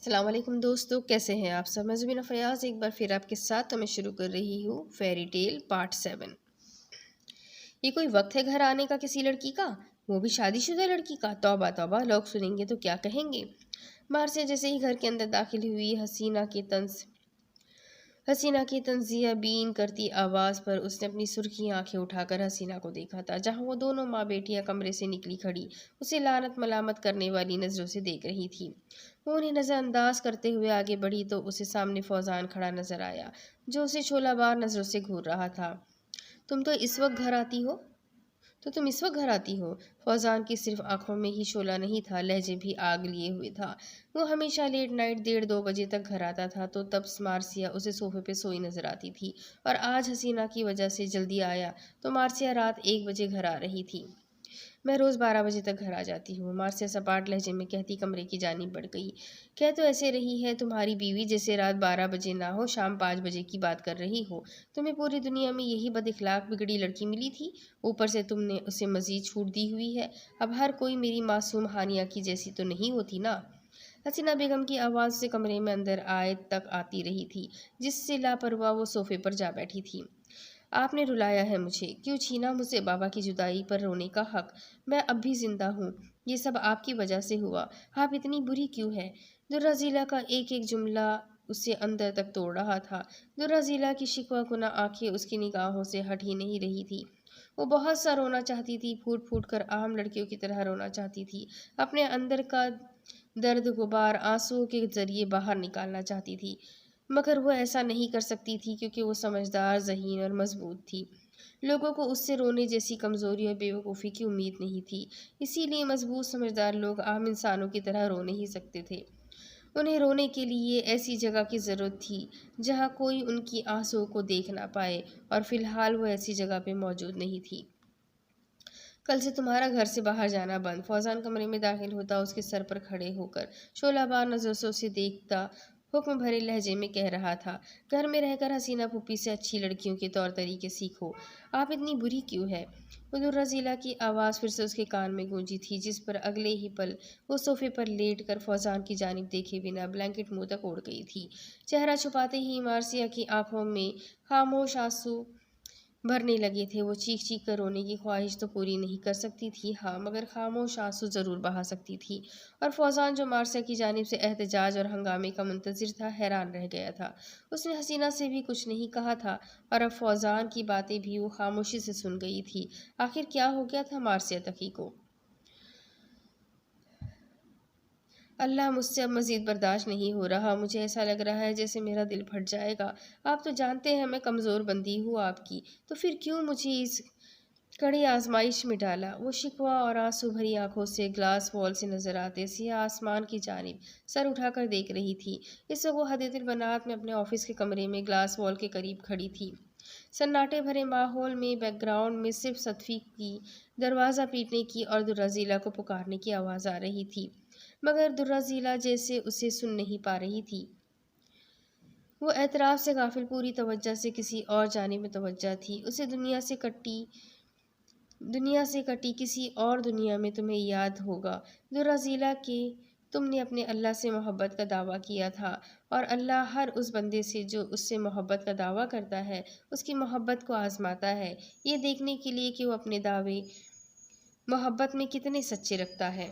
السلام علیکم دوستو، کیسے ہیں آپ سب؟ میں زبینہ فیاض ایک بار پھر آپ کے ساتھ تو میں شروع کر رہی ہوں فیری ٹیل پارٹ 7۔ یہ کوئی وقت ہے گھر آنے کا کسی لڑکی کا، وہ بھی شادی شدہ لڑکی کا؟ توبہ توبہ، لوگ سنیں گے تو کیا کہیں گے۔ مارسیا جیسے ہی گھر کے اندر داخل ہوئی، حسینہ کی تنزیہ بین کرتی آواز پر اس نے اپنی سرخی آنکھیں اٹھا کر حسینہ کو دیکھا تھا، جہاں وہ دونوں ماں بیٹیاں کمرے سے نکلی کھڑی اسے لعنت ملامت کرنے والی نظروں سے دیکھ رہی تھی۔ وہ انہیں نظر انداز کرتے ہوئے آگے بڑھی تو اسے سامنے فوزان کھڑا نظر آیا، جو اسے شعلہ بار نظروں سے گھور رہا تھا۔ تم اس وقت گھر آتی ہو؟ فوزان کی صرف آنکھوں میں ہی شعلہ نہیں تھا، لہجے بھی آگ لیے ہوئے تھا۔ وہ ہمیشہ لیٹ نائٹ 1:30-2 بجے تک گھر آتا تھا، تو تب مارسیا اسے صوفے پہ سوئی نظر آتی تھی، اور آج حسینہ کی وجہ سے جلدی آیا تو مارسیا رات 1 بجے گھر آ رہی تھی۔ میں روز 12 بجے تک گھر آ جاتی ہوں، مارسیا سپاٹ لہجے میں کہتی کمرے کی جانب بڑھ گئی۔ کہہ تو ایسے رہی ہے تمہاری بیوی جیسے رات 12 بجے نہ ہو شام 5 بجے کی بات کر رہی ہو۔ تمہیں پوری دنیا میں یہی بد اخلاق بگڑی لڑکی ملی تھی، اوپر سے تم نے اسے مزید چھوٹ دی ہوئی ہے۔ اب ہر کوئی میری معصوم ہانیہ کی جیسی تو نہیں ہوتی نا؟ حسینہ بیگم کی آواز سے کمرے میں اندر آئے تک آتی رہی تھی، جس سے لاپرواہ وہ صوفے پر جا بیٹھی تھی۔ آپ نے رلایا ہے مجھے، کیوں چھینا مجھ سے بابا کی جدائی پر رونے کا حق؟ میں اب بھی زندہ ہوں، یہ سب آپ کی وجہ سے ہوا۔ آپ اتنی بری کیوں ہے؟ درہ ذیلہ کا ایک ایک جملہ اسے اندر تک توڑ رہا تھا۔ درہ ذیلہ کی شکوہ کناں آنکھیں اس کی نگاہوں سے ہٹ ہی نہیں رہی تھی۔ وہ بہت سا رونا چاہتی تھی، پھوٹ پھوٹ کر عام لڑکیوں کی طرح رونا چاہتی تھی، اپنے اندر کا درد غبار آنسوؤں کے ذریعے باہر نکالنا چاہتی تھی، مگر وہ ایسا نہیں کر سکتی تھی کیونکہ وہ سمجھدار، ذہین اور مضبوط تھی۔ لوگوں کو اس سے رونے جیسی کمزوری اور بے وقوفی کی امید نہیں تھی، اسی لیے مضبوط سمجھدار لوگ عام انسانوں کی طرح رو نہیں سکتے تھے۔ انہیں رونے کے لیے ایسی جگہ کی ضرورت تھی جہاں کوئی ان کی آنسوؤں کو دیکھ نہ پائے، اور فی الحال وہ ایسی جگہ پہ موجود نہیں تھی۔ کل سے تمہارا گھر سے باہر جانا بند۔ فوزان کمرے میں داخل ہوتا اس کے سر پر کھڑے ہو کر شعلہ بار نظروں سے اسے دیکھتا حکم بھرے لہجے میں کہہ رہا تھا، گھر میں رہ کر حسینہ پھوپھی سے اچھی لڑکیوں کے طور طریقے سیکھو۔ آپ اتنی بری کیوں ہے؟ درہ ذیلہ کی آواز پھر سے اس کے کان میں گونجی تھی، جس پر اگلے ہی پل وہ صوفے پر لیٹ کر فوزان کی جانب دیکھے بنا بلینکٹ منہ تک اوڑھ گئی تھی۔ چہرہ چھپاتے ہی مارسیا کی آنکھوں میں خاموش آنسو بھرنے لگے تھے۔ وہ چیخ چیخ کر رونے کی خواہش تو پوری نہیں کر سکتی تھی، ہاں مگر خاموش آنسو ضرور بہا سکتی تھی۔ اور فوزان جو مارسیا کی جانب سے احتجاج اور ہنگامے کا منتظر تھا، حیران رہ گیا تھا۔ اس نے حسینہ سے بھی کچھ نہیں کہا تھا، اور اب فوزان کی باتیں بھی وہ خاموشی سے سن گئی تھی۔ آخر کیا ہو گیا تھا مارسیا تقی کو؟ اللہ، مجھ سے اب مزید برداشت نہیں ہو رہا، مجھے ایسا لگ رہا ہے جیسے میرا دل پھٹ جائے گا۔ آپ تو جانتے ہیں میں کمزور بندی ہوں آپ کی، تو پھر کیوں مجھے اس کڑی آزمائش میں ڈالا؟ وہ شکوہ اور آنسو بھری آنکھوں سے گلاس وال سے نظر آتے سیاہ آسمان کی جانب سر اٹھا کر دیکھ رہی تھی۔ اس وقت وہ حدیقہ البنات میں اپنے آفس کے کمرے میں گلاس وال کے قریب کھڑی تھی۔ سناٹے بھرے ماحول میں بیک گراؤنڈ میں صرف صدفی کی دروازہ پیٹنے کی اور درہ ذیلہ کو پکارنے کی آواز آ رہی تھی، مگر درہ ذیلہ جیسے اسے سن نہیں پا رہی تھی۔ وہ اعتراف سے غافل پوری توجہ سے کسی اور جانب متوجہ تھی۔ اسے دنیا سے کٹی کسی اور دنیا میں تمہیں یاد ہوگا درہ ذیلہ کہ تم نے اپنے اللہ سے محبت کا دعویٰ کیا تھا، اور اللہ ہر اس بندے سے جو اس سے محبت کا دعویٰ کرتا ہے اس کی محبت کو آزماتا ہے، یہ دیکھنے کے لیے کہ وہ اپنے دعوے محبت میں کتنے سچے رکھتا ہے،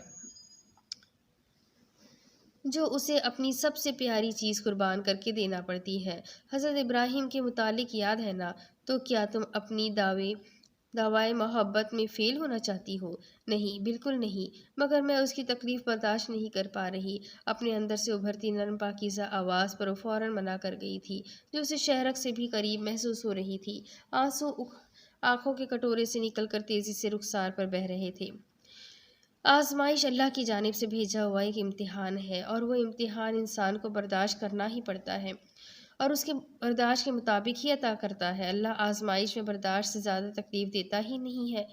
جو اسے اپنی سب سے پیاری چیز قربان کر کے دینا پڑتی ہے۔ حضرت ابراہیم کے متعلق یاد ہے نا؟ تو کیا تم اپنی دعوائے محبت میں فیل ہونا چاہتی ہو؟ نہیں، بالکل نہیں، مگر میں اس کی تکلیف برداشت نہیں کر پا رہی۔ اپنے اندر سے ابھرتی نرم پاکیزہ آواز پر وہ فوراً منع کر گئی تھی، جو اسے شہرک سے بھی قریب محسوس ہو رہی تھی۔ آنسو آنکھوں کے کٹورے سے نکل کر تیزی سے رخسار پر بہہ رہے تھے۔ آزمائش اللہ کی جانب سے بھیجا ہوا ایک امتحان ہے، اور وہ امتحان انسان کو برداشت کرنا ہی پڑتا ہے، اور اس کے برداشت کے مطابق ہی عطا کرتا ہے۔ اللہ آزمائش میں برداشت سے زیادہ تکلیف دیتا ہی نہیں ہے،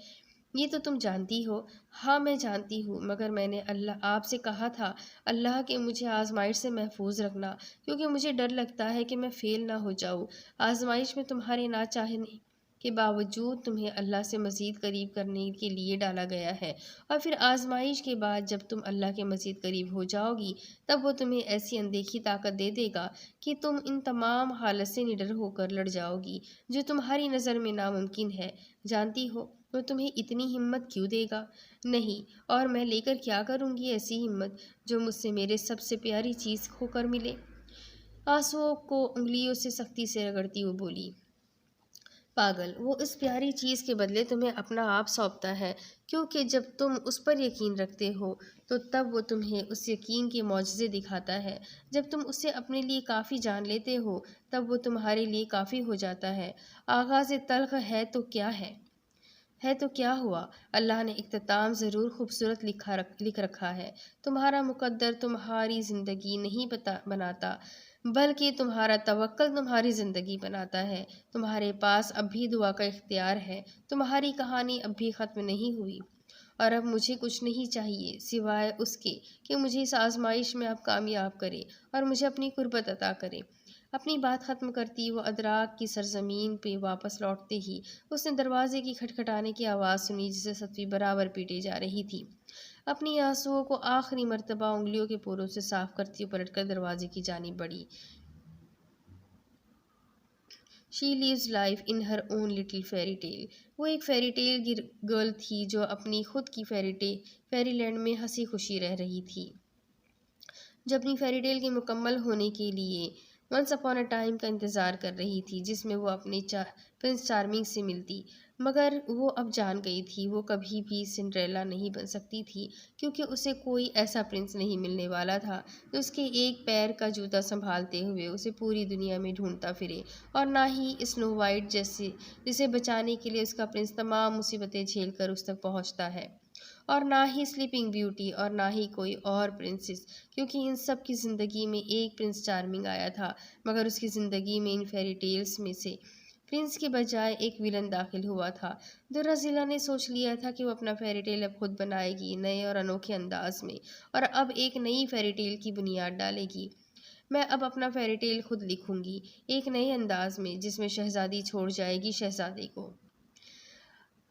یہ تو تم جانتی ہو۔ ہاں میں جانتی ہوں، مگر میں نے آپ سے کہا تھا اللہ کہ مجھے آزمائش سے محفوظ رکھنا، کیونکہ مجھے ڈر لگتا ہے کہ میں فیل نہ ہو جاؤں۔ آزمائش میں تمہارے نہ چاہنے کے باوجود تمہیں اللہ سے مزید قریب کرنے کے لیے ڈالا گیا ہے، اور پھر آزمائش کے بعد جب تم اللہ کے مزید قریب ہو جاؤ گی تب وہ تمہیں ایسی اندیکھی طاقت دے دے گا کہ تم ان تمام حالت سے نڈر ہو کر لڑ جاؤ گی جو تمہاری نظر میں ناممکن ہے۔ جانتی ہو وہ تمہیں اتنی ہمت کیوں دے گا؟ نہیں، اور میں لے کر کیا کروں گی ایسی ہمت جو مجھ سے میرے سب سے پیاری چیز کھو کر ملے؟ آنسوؤں کو انگلیوں سے سختی سے رگڑتی وہ بولی، پاگل، وہ اس پیاری چیز کے بدلے تمہیں اپنا آپ سونپتا ہے، کیونکہ جب تم اس پر یقین رکھتے ہو تو تب وہ تمہیں اس یقین کے معجزے دکھاتا ہے۔ جب تم اسے اپنے لیے کافی جان لیتے ہو تب وہ تمہارے لیے کافی ہو جاتا ہے۔ آغاز تلخ ہے تو کیا ہے تو کیا ہوا؟ اللہ نے اختتام ضرور خوبصورت لکھ رکھا ہے۔ تمہارا مقدر تمہاری زندگی نہیں بناتا، بلکہ تمہارا توکل تمہاری زندگی بناتا ہے۔ تمہارے پاس اب بھی دعا کا اختیار ہے۔ تمہاری کہانی اب بھی ختم نہیں ہوئی، اور اب مجھے کچھ نہیں چاہیے سوائے اس کے کہ مجھے اس آزمائش میں آپ کامیاب کرے اور مجھے اپنی قربت عطا کرے۔ اپنی بات ختم کرتی وہ ادراک کی سرزمین پہ واپس لوٹتے ہی اس نے دروازے کی کھٹکھٹانے کی آواز سنی جسے ستوی برابر پیٹے جا رہی تھی۔ اپنی آنسوؤں کو آخری مرتبہ انگلیوں کے پوروں سے صاف کرتی پلٹ کر دروازے کی جانب بڑھی۔ She lives life in her own little fairy tale۔ وہ ایک فیری ٹیل گرل تھی جو اپنی خود کی فیری لینڈ میں ہنسی خوشی رہ رہی تھی، جو اپنی فیری ٹیل کے مکمل ہونے کے لیے ونس اپون اے ٹائم کا انتظار کر رہی تھی جس میں وہ اپنے پرنس چارمنگ سے ملتی، مگر وہ اب جان گئی تھی وہ کبھی بھی سنڈریلا نہیں بن سکتی تھی، کیونکہ اسے کوئی ایسا پرنس نہیں ملنے والا تھا جو اس کے ایک پیر کا جوتا سنبھالتے ہوئے اسے پوری دنیا میں ڈھونڈتا پھرے، اور نہ ہی اسنو وائٹ جسے بچانے کے لیے اس کا پرنس تمام مصیبتیں جھیل کر اس تک پہنچتا ہے، اور نہ ہی سلیپنگ بیوٹی، اور نہ ہی کوئی اور پرنسس، کیونکہ ان سب کی زندگی میں ایک پرنس چارمنگ آیا تھا، مگر اس کی زندگی میں ان فیری ٹیلز میں سے پرنس کے بجائے ایک ویلن داخل ہوا تھا۔ درازیلا نے سوچ لیا تھا کہ وہ اپنا فیری ٹیل اب خود بنائے گی، نئے اور انوکھے انداز میں، اور اب ایک نئی فیری ٹیل کی بنیاد ڈالے گی۔ میں اب اپنا فیری ٹیل خود لکھوں گی، ایک نئے انداز میں، جس میں شہزادی چھوڑ جائے گی شہزادے کو۔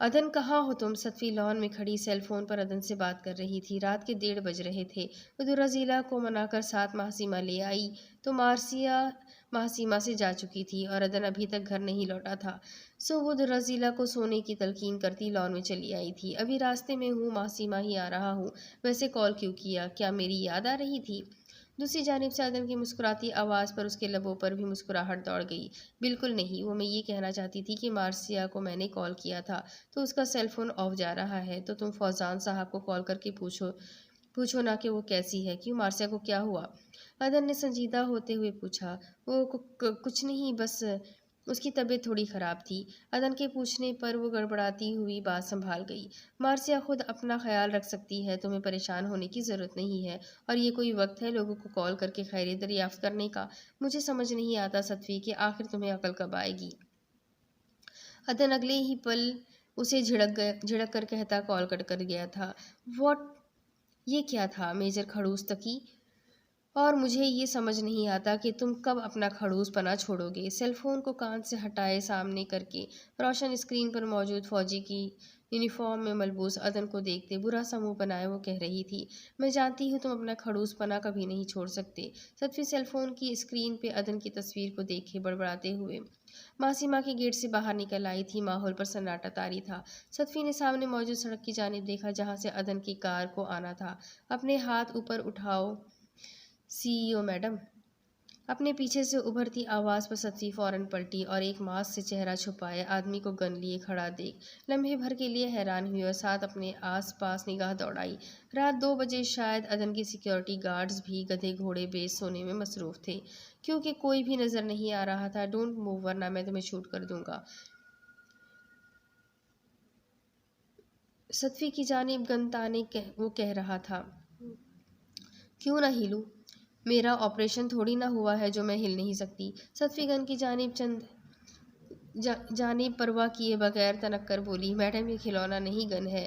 عدن کہاں ہو تم؟ ستوی لان میں کھڑی سیل فون پر عدن سے بات کر رہی تھی۔ رات کے 1:30 بج رہے تھے۔ وہ درازیلا کو منا کر ساتھ محسیمہ لے آئی تو مارسیا محسیمہ سے جا چکی تھی اور عدن ابھی تک گھر نہیں لوٹا تھا، سو وہ درازیلا کو سونے کی تلقین کرتی لان میں چلی آئی تھی۔ ابھی راستے میں ہوں، محسیمہ ہی آ رہا ہوں۔ ویسے کال کیوں کیا؟ کیا میری یاد آ رہی تھی؟ دوسری جانب سے عدن کی مسکراتی آواز پر اس کے لبوں پر بھی مسکراہٹ دوڑ گئی۔ بالکل نہیں، وہ میں یہ کہنا چاہتی تھی کہ مارسیا کو میں نے کال کیا تھا تو اس کا سیل فون آف جا رہا ہے، تو تم فوزان صاحب کو کال کر کے پوچھو نہ کہ وہ کیسی ہے۔ کیوں، مارسیا کو کیا ہوا؟ عدن نے سنجیدہ ہوتے ہوئے پوچھا۔ وہ کچھ نہیں، بس اس کی طبیعت تھوڑی خراب تھی۔ عدن کے پوچھنے پر وہ گڑبڑاتی ہوئی بات سنبھال گئی۔ مارسیا خود اپنا خیال رکھ سکتی ہے، تمہیں پریشان ہونے کی ضرورت نہیں ہے، اور یہ کوئی وقت ہے لوگوں کو کال کر کے خیریت دریافت کرنے کا؟ مجھے سمجھ نہیں آتا ستوی کہ آخر تمہیں عقل کب آئے گی۔ عدن اگلے ہی پل اسے جھڑک کر کہتا کال کٹ کر گیا تھا۔ واٹ؟ یہ کیا تھا؟ میجر کھڑوس تکی، اور مجھے یہ سمجھ نہیں آتا کہ تم کب اپنا کھڑوس پنا چھوڑو گے۔ سیل فون کو کان سے ہٹائے سامنے کر کے روشن اسکرین پر موجود فوجی کی یونیفارم میں ملبوس عدن کو دیکھتے برا سا منہ بنائے وہ کہہ رہی تھی، میں جانتی ہوں تم اپنا کھڑوس پنا کبھی نہیں چھوڑ سکتے۔ ستوی سیل فون کی اسکرین پہ عدن کی تصویر کو دیکھے بڑبڑاتے ہوئے محسیمہ کے گیٹ سے باہر نکل آئی تھی۔ ماحول پر سناٹا طاری تھا۔ ستوی نے سامنے موجود سڑک کی جانب دیکھا جہاں سے عدن کی کار کو آنا تھا۔ اپنے ہاتھ اوپر اٹھاؤ CEO میڈم۔ اپنے پیچھے سے ابھرتی آواز پر ستوی فوراً پلٹی اور ایک ماسک سے چہرہ چھپائے آدمی کو گن لیے کھڑا دیکھ لمحے بھر کے لیے حیران ہوئی اور ساتھ اپنے آس پاس نگاہ دوڑائی۔ رات 2 بجے شاید عدن کی سیکیورٹی گارڈز بھی گدھے گھوڑے بیچ سونے میں مصروف تھے، کیونکہ کوئی بھی نظر نہیں آ رہا تھا۔ ڈونٹ موو ورنہ میں تمہیں شوٹ کر دوں گا۔ ستوی کی جانب گن تانے وہ کہہ رہا تھا، کیوں نہ ہلوں؟ میرا آپریشن تھوڑی نہ ہوا ہے جو میں ہل نہیں سکتی۔ ستوی گن کی جانب پرواہ کیے بغیر تنک کر بولی، میڈم یہ کھلونا نہیں گن ہے،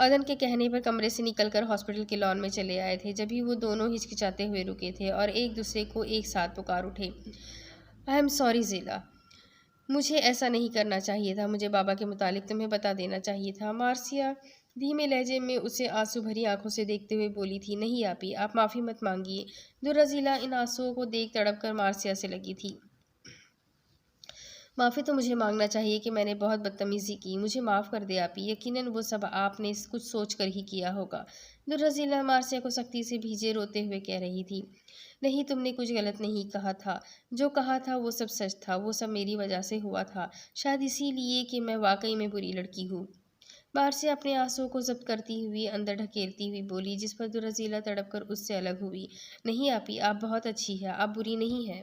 ادن کے کہنے پر کمرے سے نکل کر ہاسپٹل کے لان میں چلے آئے تھے. جبھی وہ دونوں ہچکچاتے ہوئے رکے تھے اور ایک دوسرے کو ایک ساتھ پکار اٹھے. آئی ایم سوری زیلا. مجھے ایسا نہیں کرنا چاہیے تھا. مجھے بابا کے متعلق تمہیں بتا دینا چاہیے تھا. مارسیا دھیمے لہجے میں اسے آنسو بھری آنکھوں سے دیکھتے ہوئے بولی تھی. نہیں آپی، آپ معافی مت مانگیے. درہ ذیلا ان آنسوؤں کو دیکھ تڑپ کر مارسیا سے لگی تھی. معافی تو مجھے مانگنا چاہیے کہ میں نے بہت بدتمیزی کی. مجھے معاف کر دے آپی. یقیناً وہ سب آپ نے کچھ سوچ کر ہی کیا ہوگا. درہ ذیلا مارسیا کو سختی سے بھیجے روتے ہوئے کہہ رہی تھی. نہیں، تم نے کچھ غلط نہیں کہا تھا. جو کہا تھا وہ سب سچ تھا. وہ سب میری وجہ سے ہوا تھا. شاید اسی لیے کہ میں واقعی میں بری لڑکی ہوں. مارسیا اپنے آنسوؤں کو ضبط کرتی ہوئی اندر ڈھکیلتی ہوئی بولی، جس پر درہ ذیلا تڑپ کر اس سے الگ ہوئی. نہیں آپی، آپ بہت اچھی ہیں. آپ بری نہیں ہیں.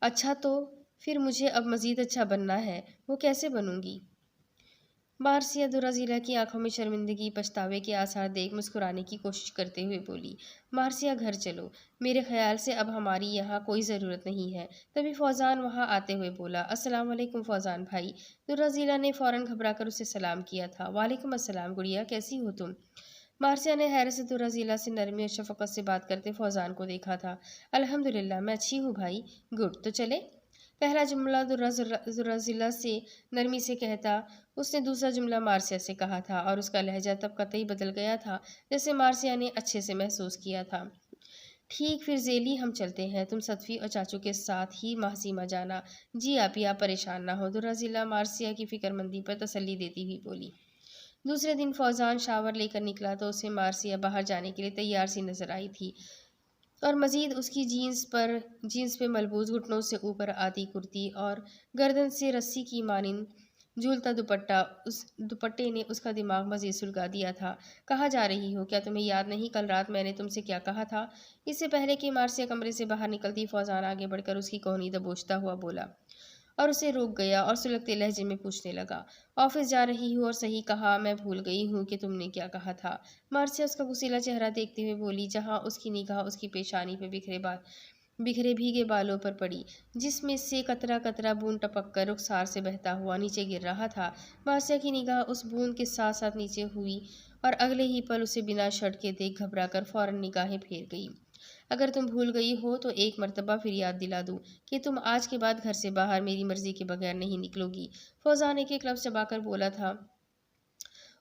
اچھا تو پھر مجھے اب مزید اچھا بننا ہے. وہ کیسے بنوں گی؟ مارسیا درہ ذیلا کی آنکھوں میں شرمندگی پچھتاوے کے آثار دیکھ مسکرانے کی کوشش کرتے ہوئے بولی. مارسیا گھر چلو. میرے خیال سے اب ہماری یہاں کوئی ضرورت نہیں ہے. تبھی فوزان وہاں آتے ہوئے بولا. السلام علیکم فوزان بھائی. درہ ذیلا نے فوراً گھبرا کر اسے سلام کیا تھا. وعلیکم السلام گڑیا، کیسی ہو تم؟ مارسیا نے حیرت سے درہ ذیلا سے نرمی اور شفقت سے بات کرتے فوزان کو دیکھا تھا. الحمدللہ میں اچھی ہوں بھائی. گڈ، تو چلے. پہلا جملہ درہ ذیلا سے نرمی سے کہتا اس نے دوسرا جملہ مارسیا سے کہا تھا اور اس کا لہجہ تب قطعی بدل گیا تھا جیسے مارسیا نے اچھے سے محسوس کیا تھا. ٹھیک، پھر ذیلی ہم چلتے ہیں. تم صدفی اور چاچو کے ساتھ ہی محسیمہ جانا. جی آپی، آپ پریشان نہ ہو. درہ ذیلا مارسیا کی فکر مندی پر تسلی دیتی ہوئی بولی. دوسرے دن فوزان شاور لے کر نکلا تو اسے مارسیا باہر جانے کے لیے تیار سی نظر آئی تھی اور مزید اس کی جینس پہ ملبوس گھٹنوں سے اوپر آتی کرتی اور گردن سے رسی کی مانند جھولتا دوپٹے نے اس کا دماغ مزید سلگا دیا تھا. کہاں جا رہی ہو؟ کیا تمہیں یاد نہیں کل رات میں نے تم سے کیا کہا تھا؟ اس سے پہلے کہ مارسیا کمرے سے باہر نکلتی فوزان آگے بڑھ کر اس کی کوہنی دبوچتا ہوا بولا اور اسے روک گیا اور سلگتے لہجے میں پوچھنے لگا. آفس جا رہی ہوں اور صحیح کہا. میں بھول گئی ہوں کہ تم نے کیا کہا تھا. مارسیا اس کا غصیلا چہرہ دیکھتے ہوئے بولی جہاں اس کی نگاہ اس کی پیشانی پہ بکھرے بھیگے بالوں پر پڑی جس میں سے قطرہ قطرہ بوند ٹپک کر رخسار سے بہتا ہوا نیچے گر رہا تھا. مارسیا کی نگاہ اس بوند کے ساتھ ساتھ نیچے ہوئی اور اگلے ہی پل اسے بنا شرٹ کے دیکھ گھبرا کر فوراً نگاہیں پھیر گئی. اگر تم بھول گئی ہو تو ایک مرتبہ پھر یاد دلا دوں کہ تم آج کے بعد گھر سے باہر میری مرضی کے بغیر نہیں نکلو گی. فوزان ایک لفظ چبا کر بولا تھا.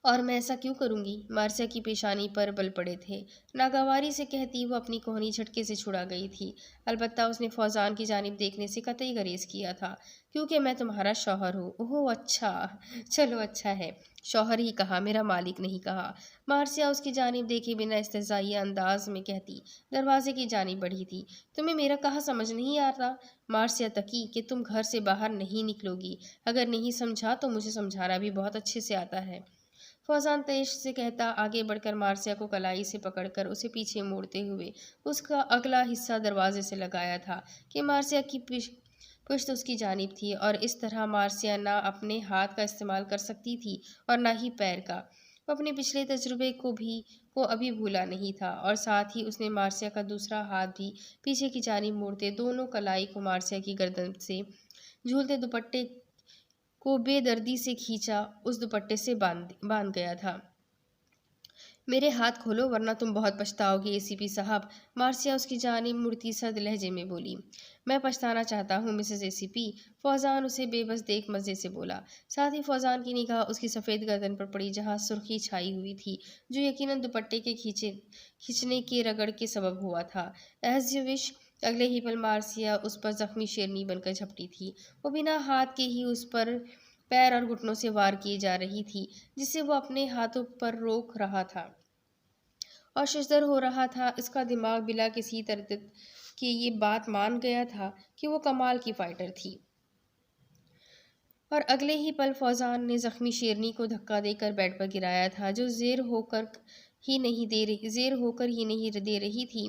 اور میں ایسا کیوں کروں گی؟ مارسیا کی پیشانی پر بل پڑے تھے. ناگواری سے کہتی وہ اپنی کوہنی جھٹکے سے چھڑا گئی تھی. البتہ اس نے فوزان کی جانب دیکھنے سے قطعی گریز کیا تھا. کیونکہ میں تمہارا شوہر ہوں. اوہ اچھا، چلو اچھا ہے. شوہر ہی کہا، میرا مالک نہیں کہا. مارسیا اس کی جانب دیکھے بنا استہزائیہ انداز میں کہتی دروازے کی جانب بڑھی تھی. تمہیں میرا کہا سمجھ نہیں آتا؟ مارسیا تکی کہ تم گھر سے باہر نہیں نکلو گی. اگر نہیں سمجھا تو مجھے سمجھانا بھی بہت اچھے سے آتا ہے. فوزان تیش سے کہتا آگے بڑھ کر مارسیا کو کلائی سے پکڑ کر اسے پیچھے موڑتے ہوئے اس کا اگلا حصہ دروازے سے لگایا تھا کہ مارسیا کی پشت اس کی جانب تھی اور اس طرح مارسیا نہ اپنے ہاتھ کا استعمال کر سکتی تھی اور نہ ہی پیر کا. وہ اپنے پچھلے تجربے کو ابھی بھولا نہیں تھا اور ساتھ ہی اس نے مارسیا کا دوسرا ہاتھ بھی پیچھے کی جانب موڑتے دونوں کلائی کو مارسیا کی گردن سے جھولتے دوپٹے کو بے دردی سے کھینچا اس دوپٹے سے باندھ گیا تھا. میرے ہاتھ کھولو ورنہ تم بہت پچھتاؤ گے اے سی پی صاحب. مارسیا اس کی جانب مڑتی سرد لہجے میں بولی. میں پچھتانا چاہتا ہوں مسز اے سی پی. فوزان اسے بے بس دیکھ مزے سے بولا. ساتھ ہی فوزان کی نگاہ اس کی سفید گردن پر پڑی جہاں سرخی چھائی ہوئی تھی جو یقیناً دوپٹے کے کھینچنے کے رگڑ کے سبب ہوا تھا. As you wish. اگلے ہی پل مارسیا اس پر زخمی شیرنی بن کر جھپٹی تھی. وہ بنا ہاتھ کے ہی اس پر پیر اور گھٹنوں سے وار کیے جا رہی تھی جسے وہ اپنے ہاتھوں پر روک رہا تھا اور ششدر ہو رہا تھا. اس کا دماغ بلا کسی تردد کے یہ بات مان گیا تھا کہ وہ کمال کی فائٹر تھی اور اگلے ہی پل فوزان نے زخمی شیرنی کو دھکا دے کر بیڈ پر گرایا تھا جو زیر ہو کر ہی نہیں دے رہی تھی.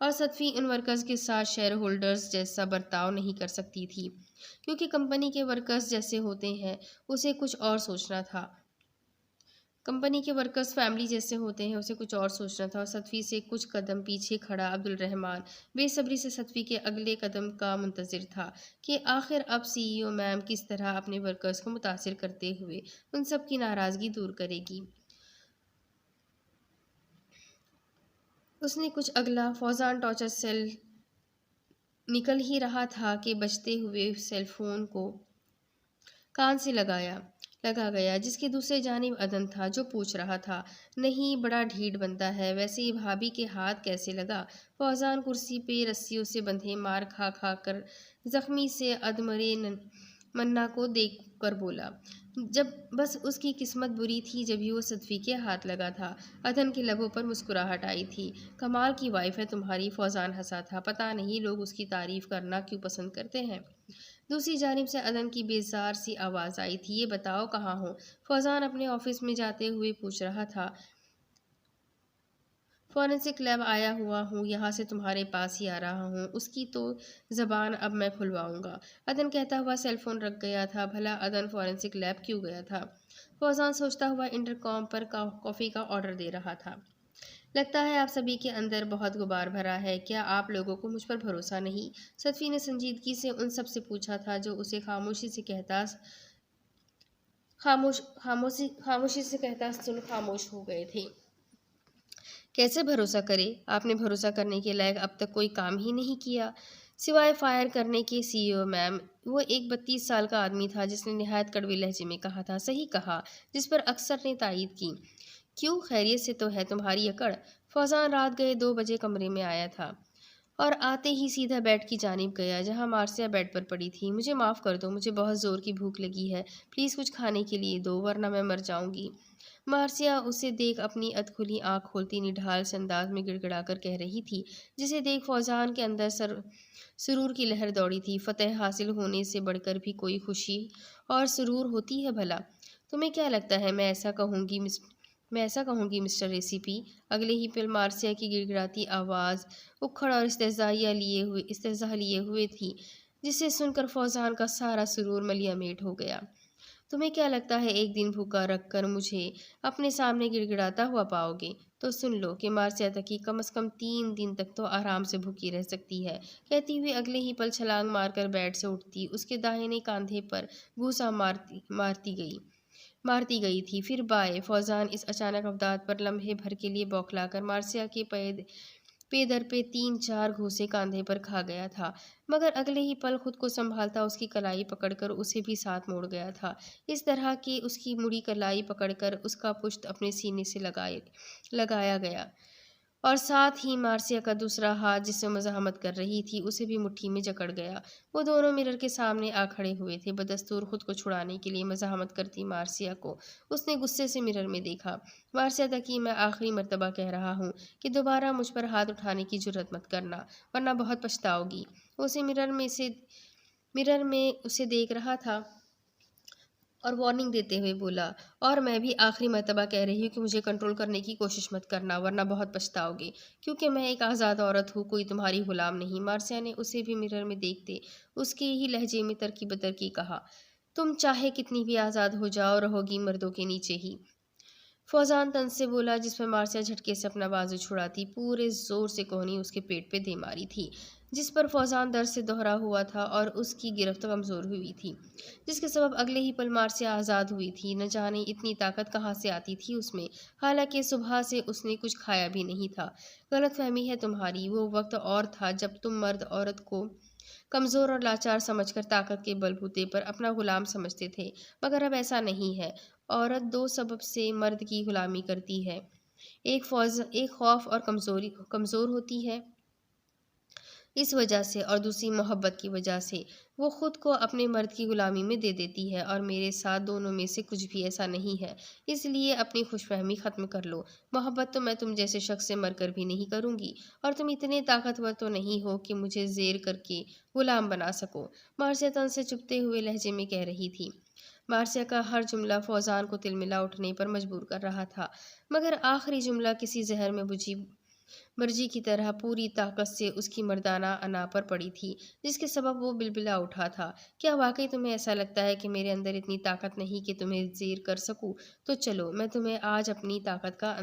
اور صدفی ان ورکرز کے ساتھ شیئر ہولڈرز جیسا برتاؤ نہیں کر سکتی تھی، کیونکہ کمپنی کے ورکرز جیسے ہوتے ہیں اسے کچھ اور سوچنا تھا۔ کمپنی کے ورکرز فیملی جیسے ہوتے ہیں اسے کچھ اور سوچنا تھا، اور صدفی سے کچھ قدم پیچھے کھڑا عبدالرحمن بے صبری سے صدفی کے اگلے قدم کا منتظر تھا کہ آخر اب سی ای او میم کس طرح اپنے ورکرز کو متاثر کرتے ہوئے ان سب کی ناراضگی دور کرے گی۔ اس نے کچھ اگلا فوزان ٹارچر سیل نکل ہی رہا تھا کہ بجتے ہوئے سیل فون کو کان سے لگا گیا، جس کے دوسرے جانب عدن تھا جو پوچھ رہا تھا، نہیں بڑا ڈھیٹ بنتا ہے، ویسے ہی بھابھی کے ہاتھ کیسے لگا؟ فوزان کرسی پہ رسیوں سے بندھے مار کھا کھا کر زخمی سے ادمرے منا کو دیکھ کر بولا، جب بس اس کی قسمت بری تھی جب ہی وہ صدفی کے ہاتھ لگا تھا۔ عدن کے لبوں پر مسکراہٹ آئی تھی۔ کمال کی وائف ہے تمہاری، فوزان ہنسا تھا، پتہ نہیں لوگ اس کی تعریف کرنا کیوں پسند کرتے ہیں۔ دوسری جانب سے عدن کی بیزار سی آواز آئی تھی، یہ بتاؤ کہاں ہو؟ فوزان اپنے آفس میں جاتے ہوئے پوچھ رہا تھا، فورنسک لیب آیا ہوا ہوں، یہاں سے تمہارے پاس ہی آ رہا ہوں، اس کی تو زبان اب میں کھلواؤں گا۔ عدن کہتا ہوا سیل فون رکھ گیا تھا۔ بھلا عدن فورنسک لیب کیوں گیا تھا؟ فوزان سوچتا ہوا انٹرکام پر کافی کا آرڈر دے رہا تھا۔ لگتا ہے آپ سبھی کے اندر بہت غبار بھرا ہے، کیا آپ لوگوں کو مجھ پر بھروسہ نہیں؟ صدفی نے سنجیدگی سے ان سب سے پوچھا تھا جو اسے خاموشی سے کہتا سن خاموش ہو گئے تھے۔ کیسے بھروسہ کرے؟ آپ نے بھروسہ کرنے کے لائق اب تک کوئی کام ہی نہیں کیا سوائے فائر کرنے کے سی ای او میم۔ وہ ایک 32 سال کا آدمی تھا جس نے نہایت کڑوے لہجے میں کہا تھا، صحیح کہا، جس پر اکثر نے تائید کی۔ کیوں، خیریت سے تو ہے تمہاری اکڑ؟ فوزان رات گئے 2 بجے کمرے میں آیا تھا اور آتے ہی سیدھا بیڈ کی جانب گیا جہاں مارسیا بیڈ پر پڑی تھی۔ مجھے معاف کر دو، مجھے بہت زور کی بھوک لگی ہے، پلیز کچھ کھانے کے لیے دو ورنہ میں مر جاؤں گی۔ مارسیا اسے دیکھ اپنی ادکھلی آنکھ کھولتی نڈھال سے انداز میں گڑ گڑا کر کہہ رہی تھی، جسے دیکھ فوزان کے اندر سرور کی لہر دوڑی تھی۔ فتح حاصل ہونے سے بڑھ کر بھی کوئی خوشی اور سرور ہوتی ہے بھلا؟ تمہیں کیا لگتا ہے میں ایسا کہوں گی مسٹر ریسیپی؟ اگلے ہی پل مارسیا کی گڑ گڑاتی آواز اکھڑ اور استہزاء لیے ہوئے تھی، جسے سن کر فوزان کا سارا سرور ملیا میٹ ہو گیا۔ تمہیں کیا لگتا ہے ایک دن بھوکا رکھ کر مجھے اپنے سامنے گڑ گڑاتا ہوا پاؤ گے؟ تو سن لو کہ مارسیا تکی کم از کم 3 دن تک تو آرام سے بھوکی رہ سکتی ہے۔ کہتی ہوئے اگلے ہی پل چھلانگ مار کر بیڈ سے اٹھتی اس کے داہنے کاندھے پر گھوسا مارتی گئی تھی۔ پھر بائے۔ فوزان اس اچانک اپدات پر لمحے بھر کے لیے بوکھلا کر مارسیا کے پے در پہ 3-4 گھوسے کاندھے پر کھا گیا تھا، مگر اگلے ہی پل خود کو سنبھالتا اس کی کلائی پکڑ کر اسے بھی ساتھ موڑ گیا تھا، اس طرح کہ اس کی مڑی کلائی پکڑ کر اس کا پشت اپنے سینے سے لگایا گیا، اور ساتھ ہی مارسیا کا دوسرا ہاتھ جس سے مزاحمت کر رہی تھی اسے بھی مٹھی میں جکڑ گیا۔ وہ دونوں مرر کے سامنے آ کھڑے ہوئے تھے۔ بدستور خود کو چھڑانے کے لیے مزاحمت کرتی مارسیا کو اس نے غصے سے مرر میں دیکھا۔ مارسیا تکی، میں آخری مرتبہ کہہ رہا ہوں کہ دوبارہ مجھ پر ہاتھ اٹھانے کی جرات مت کرنا، ورنہ بہت پچھتاؤ گی۔ وہ اسے مرر میں اسے دیکھ رہا تھا اور وارننگ دیتے ہوئے بولا، اور میں بھی آخری مرتبہ کہہ رہی ہوں کہ مجھے کنٹرول کرنے کی کوشش مت کرنا، ورنہ بہت پچھتاؤ گے، کیونکہ میں ایک آزاد عورت ہوں، کوئی تمہاری غلام نہیں۔ مارسیا نے اسے بھی مرر میں دیکھتے اس کے ہی لہجے میں ترکی بدرکی کہا، تم چاہے کتنی بھی آزاد ہو جاؤ، رہو گی مردوں کے نیچے ہی۔ فوزان طنز سے بولا، جس پر مارسیا جھٹکے سے اپنا بازو چھڑاتی پورے زور سے کوہنی اس کے پیٹ پہ دے ماری تھی، جس پر فوزان درد سے دوہرا ہوا تھا اور اس کی گرفت کمزور ہوئی تھی، جس کے سبب اگلے ہی پل مارسیا آزاد ہوئی تھی۔ نہ جانے اتنی طاقت کہاں سے آتی تھی اس میں، حالانکہ صبح سے اس نے کچھ کھایا بھی نہیں تھا۔ غلط فہمی ہے تمہاری، وہ وقت اور تھا جب تم مرد عورت کو کمزور اور لاچار سمجھ کر طاقت کے بل بوتے پر اپنا غلام سمجھتے تھے، مگر اب ایسا نہیں ہے۔ عورت 2 سبب سے مرد کی غلامی کرتی ہے، ایک خوف اور کمزور ہوتی ہے اس وجہ سے، اور دوسری محبت کی وجہ سے وہ خود کو اپنے مرد کی غلامی میں دے دیتی ہے، اور میرے ساتھ دونوں میں سے کچھ بھی ایسا نہیں ہے، اس لیے اپنی خوش فہمی ختم کر لو۔ محبت تو میں تم جیسے شخص سے مر کر بھی نہیں کروں گی، اور تم اتنے طاقتور تو نہیں ہو کہ مجھے زیر کر کے غلام بنا سکو، مارسیا تن سے چبھتے ہوئے لہجے میں کہہ رہی تھی۔ مارسیا کا ہر جملہ فوزان کو تلملا اٹھنے پر مجبور کر رہا تھا، مگر آخری جملہ کسی زہر میں بجھی مرضی کی طرح پوری طاقت سے اس کی مردانہ انا پر پڑی تھی، جس کے سبب وہ بلبلا اٹھا تھا۔ کیا واقعی تمہیں ایسا لگتا ہے کہ میرے اندر اتنی طاقت نہیں کہ تمہیں زیر کر سکوں؟ تو چلو میں تمہیں آج اپنی طاقت کا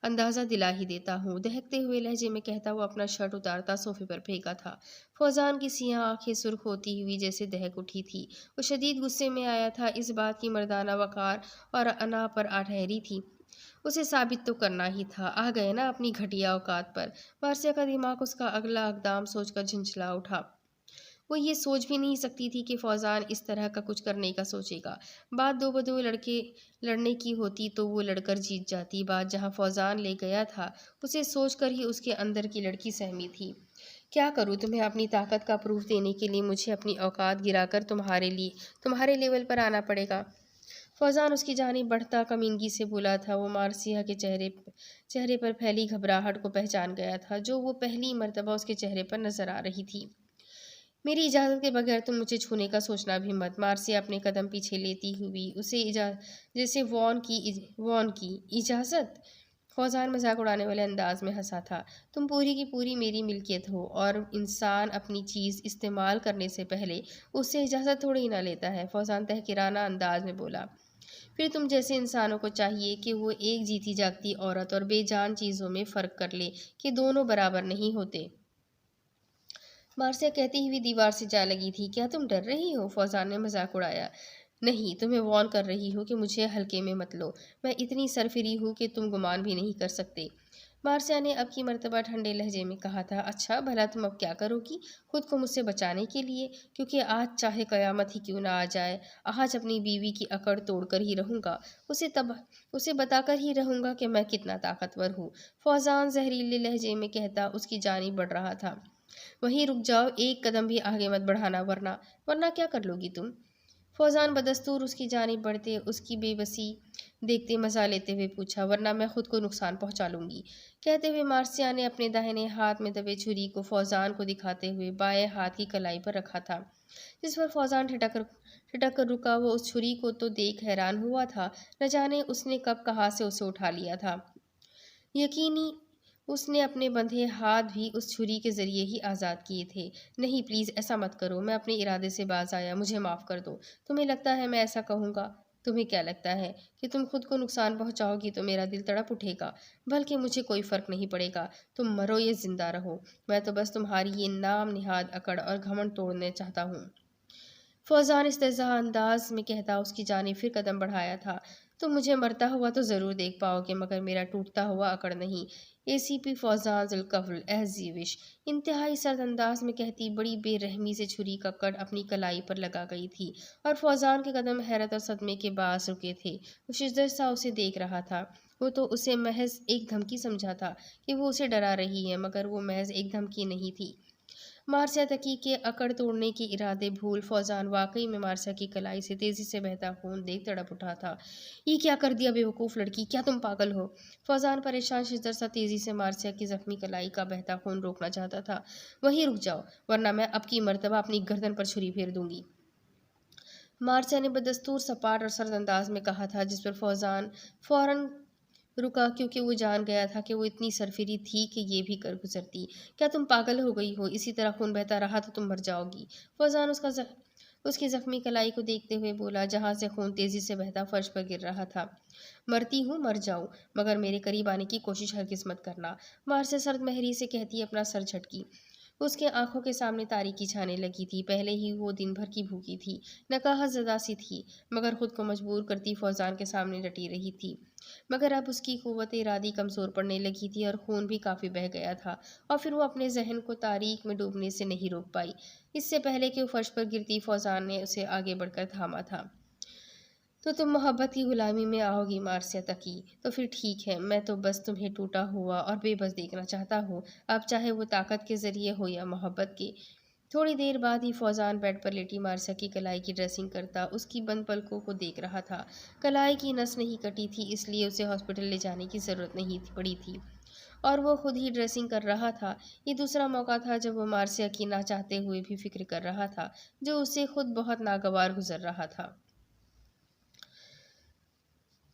اندازہ دلا ہی دیتا ہوں، دہکتے ہوئے لہجے میں کہتا وہ اپنا شرٹ اتارتا صوفے پر پھینکا تھا۔ فوزان کی سیاہ آنکھیں سرخ ہوتی ہوئی جیسے دہک اٹھی تھی۔ وہ شدید غصے میں آیا تھا، اس بات کی مردانہ وقار اور انا پر آ ٹھہری تھی۔ اسے ثابت تو کرنا ہی تھا، آ گئے نا اپنی گھٹیا اوقات پر۔ مارسیا کا دماغ اس کا اگلا اقدام سوچ کر جھنجھلا اٹھا۔ وہ یہ سوچ بھی نہیں سکتی تھی کہ فوزان اس طرح کا کچھ کرنے کا سوچے گا۔ بات دو بدو لڑنے کی ہوتی تو وہ لڑ کر جیت جاتی، بات جہاں فوزان لے گیا تھا اسے سوچ کر ہی اس کے اندر کی لڑکی سہمی تھی۔ کیا کروں؟ تمہیں اپنی طاقت کا پروف دینے کے لیے مجھے اپنی اوقات گرا کر تمہارے لیول پر آنا پڑے گا۔ فوزان اس کی جانب بڑھتا کمینگی سے بولا تھا۔ وہ مارسیا کے چہرے پر پھیلی گھبراہٹ کو پہچان گیا تھا، جو وہ پہلی مرتبہ اس کے چہرے پر نظر آ رہی تھی۔ میری اجازت کے بغیر تم مجھے چھونے کا سوچنا بھی مت۔ مارسیا اپنے قدم پیچھے لیتی ہوئی اسے جیسے وارن کی اجازت؟ فوزان مذاق اڑانے والے انداز میں ہنسا تھا۔ تم پوری کی پوری میری ملکیت ہو، اور انسان اپنی چیز استعمال کرنے سے پہلے اس سے اجازت تھوڑی نہ لیتا ہے، فوزان تحقیرانہ انداز میں بولا۔ پھر تم جیسے انسانوں کو چاہیے کہ وہ ایک جیتی جاگتی عورت اور بے جان چیزوں میں فرق کر لے کہ دونوں برابر نہیں ہوتے۔ مارسیا کہتی ہوئی دیوار سے جا لگی تھی۔ کیا تم ڈر رہی ہو؟ فوزان نے مذاق اڑایا۔ نہیں، تمہیں وارن کر رہی ہوں کہ مجھے ہلکے میں مت لو۔ میں اتنی سرفری ہوں کہ تم گمان بھی نہیں کر سکتے۔ مارسیا نے اب کی مرتبہ ٹھنڈے لہجے میں کہا تھا۔ اچھا بھلا تم اب کیا کرو گی خود کو مجھ سے بچانے کے لیے؟ کیونکہ آج چاہے قیامت ہی کیوں نہ آ جائے، آج اپنی بیوی کی اکڑ توڑ کر ہی رہوں گا، اسے بتا کر ہی رہوں گا کہ میں کتنا طاقتور ہوں، فوزان زہریلے لہجے میں کہتا اس کی جانب بڑھ رہا تھا۔ وہیں رک جاؤ، ایک قدم بھی آگے مت بڑھانا، ورنہ کیا کر لو گی تم؟ فوزان بدستور اس کی جانب بڑھتے اس کی بے بسی دیکھتے مزہ لیتے ہوئے پوچھا۔ ورنہ میں خود کو نقصان پہنچا لوں گی۔ کہتے ہوئے مارسیا نے اپنے داہنے ہاتھ میں دبے چھری کو فوزان کو دکھاتے ہوئے بائیں ہاتھ کی کلائی پر رکھا تھا، جس پر فوزان ٹھٹک کر رکا۔ وہ اس چھری کو تو دیکھ حیران ہوا تھا، نہ جانے اس نے کب کہاں سے اسے اٹھا لیا تھا۔ یقینی اس نے اپنے بندھے ہاتھ بھی اس چھری کے ذریعے ہی آزاد کیے تھے۔ نہیں پلیز ایسا مت کرو، میں اپنے ارادے سے باز آیا، مجھے معاف کر دو۔ تمہیں لگتا ہے میں ایسا کہوں گا؟ تمہیں کیا لگتا ہے کہ تم خود کو نقصان پہنچاؤ گی تو میرا دل تڑپ اٹھے گا؟ بلکہ مجھے کوئی فرق نہیں پڑے گا، تم مرو یا زندہ رہو، میں تو بس تمہاری یہ نام نہاد اکڑ اور گھمنڈ توڑنا چاہتا ہوں، فوزان استہزاء انداز میں کہتا اس کی جانب پھر قدم بڑھایا تھا۔ تم مجھے مرتا ہوا تو ضرور دیکھ پاؤ گے، مگر میرا ٹوٹتا ہوا اکڑ نہیں۔ اے سی پی فوزان ذوالقفل ایز یو وش، انتہائی سرد انداز میں کہتی بڑی بے رحمی سے چھری کا کٹ اپنی کلائی پر لگا گئی تھی، اور فوزان کے قدم حیرت اور صدمے کے باعث رکے تھے۔ وہ ششدر سا اسے دیکھ رہا تھا۔ وہ تو اسے محض ایک دھمکی سمجھا تھا کہ وہ اسے ڈرا رہی ہے، مگر وہ محض ایک دھمکی نہیں تھی۔ مارسیا تکی کے اکڑ توڑنے کے ارادے بھول فوزان واقعی میں مارسیا کی کلائی سے تیزی سے بہتا خون دیکھ تڑپ اٹھا تھا۔ یہ کیا کر دیا بے وقوف لڑکی، کیا تم پاگل ہو؟ فوزان پریشان ششدر سا تیزی سے مارسیا کی زخمی کلائی کا بہتا خون روکنا چاہتا تھا۔ وہیں رک جاؤ، ورنہ میں اب کی مرتبہ اپنی گردن پر چھری پھیر دوں گی، مارسیا نے بدستور سپاٹ اور سرد انداز میں کہا تھا، جس پر فوزان فوراً رکا، کیونکہ وہ جان گیا تھا کہ وہ اتنی سرفری تھی کہ یہ بھی کر گزرتی۔ کیا تم پاگل ہو گئی ہو؟ اسی طرح خون بہتا رہا تو تم مر جاؤ گی، فوزان اس کی زخمی کلائی کو دیکھتے ہوئے بولا، جہاں سے خون تیزی سے بہتا فرش پر گر رہا تھا۔ مرتی ہوں مر جاؤں، مگر میرے قریب آنے کی کوشش ہرگز مت کرنا، مارسیا سرد مہری سے کہتی اپنا سر جھٹکی۔ اس کے آنکھوں کے سامنے تاریکی چھانے لگی تھی۔ پہلے ہی وہ دن بھر کی بھوکی تھی، نقاہت زدہ سی تھی، مگر خود کو مجبور کرتی فوزان کے سامنے ڈٹی رہی تھی۔ مگر اب اس کی قوت ارادی کمزور پڑنے لگی تھی اور خون بھی کافی بہہ گیا تھا، اور پھر وہ اپنے ذہن کو تاریک میں ڈوبنے سے نہیں روک پائی۔ اس سے پہلے کہ وہ فرش پر گرتی، فوزان نے اسے آگے بڑھ کر تھاما تھا۔ تو تم محبت کی غلامی میں آؤ گی مارسیا تکی؟ تو پھر ٹھیک ہے، میں تو بس تمہیں ٹوٹا ہوا اور بے بس دیکھنا چاہتا ہوں، اب چاہے وہ طاقت کے ذریعے ہو یا محبت کے۔ تھوڑی دیر بعد ہی فوزان بیڈ پر لیٹی مارسیا کی کلائی کی ڈریسنگ کرتا اس کی بند پلکوں کو دیکھ رہا تھا۔ کلائی کی نس نہیں کٹی تھی، اس لیے اسے ہاسپٹل لے جانے کی ضرورت نہیں پڑی تھی، اور وہ خود ہی ڈریسنگ کر رہا تھا۔ یہ دوسرا موقع تھا جب وہ مارسیا کی نہ چاہتے ہوئے بھی فکر کر رہا تھا، جو اسے خود بہت ناگوار گزر رہا تھا۔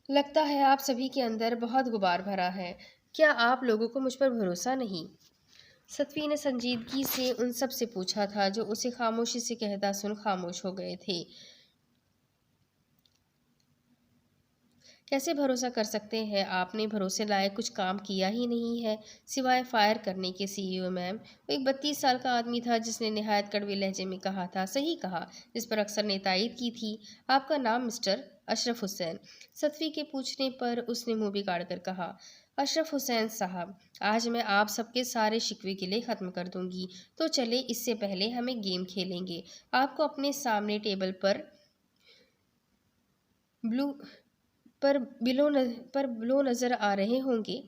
لگتا ہے آپ سبھی کے اندر بہت غبار بھرا ہے، کیا آپ لوگوں کو مجھ پر بھروسہ نہیں؟ ستوی نے سنجیدگی سے ان سب سے پوچھا تھا جو اسے خاموشی سے کہتا سن خاموش ہو گئے تھے۔ کیسے بھروسہ کر سکتے ہیں؟ آپ نے بھروسے لائق کچھ کام کیا ہی نہیں ہے سوائے فائر کرنے کے CEO میم۔ وہ ایک 32 سال کا آدمی تھا جس نے نہایت کڑوے لہجے میں کہا تھا، صحیح کہا، جس پر اکثر نے تائید کی تھی، آپ کا نام مسٹر اشرف حسین؟ ستوی کے پوچھنے پر اس نے منہ بگاڑ کر کہا، اشرف حسین صاحب، آج میں آپ سب کے سارے شکوے گلے ختم کر دوں گی۔ تو چلے اس سے پہلے ہم ایک گیم کھیلیں گے۔ آپ کو اپنے سامنے ٹیبل پر بلو نظر آ رہے ہوں گے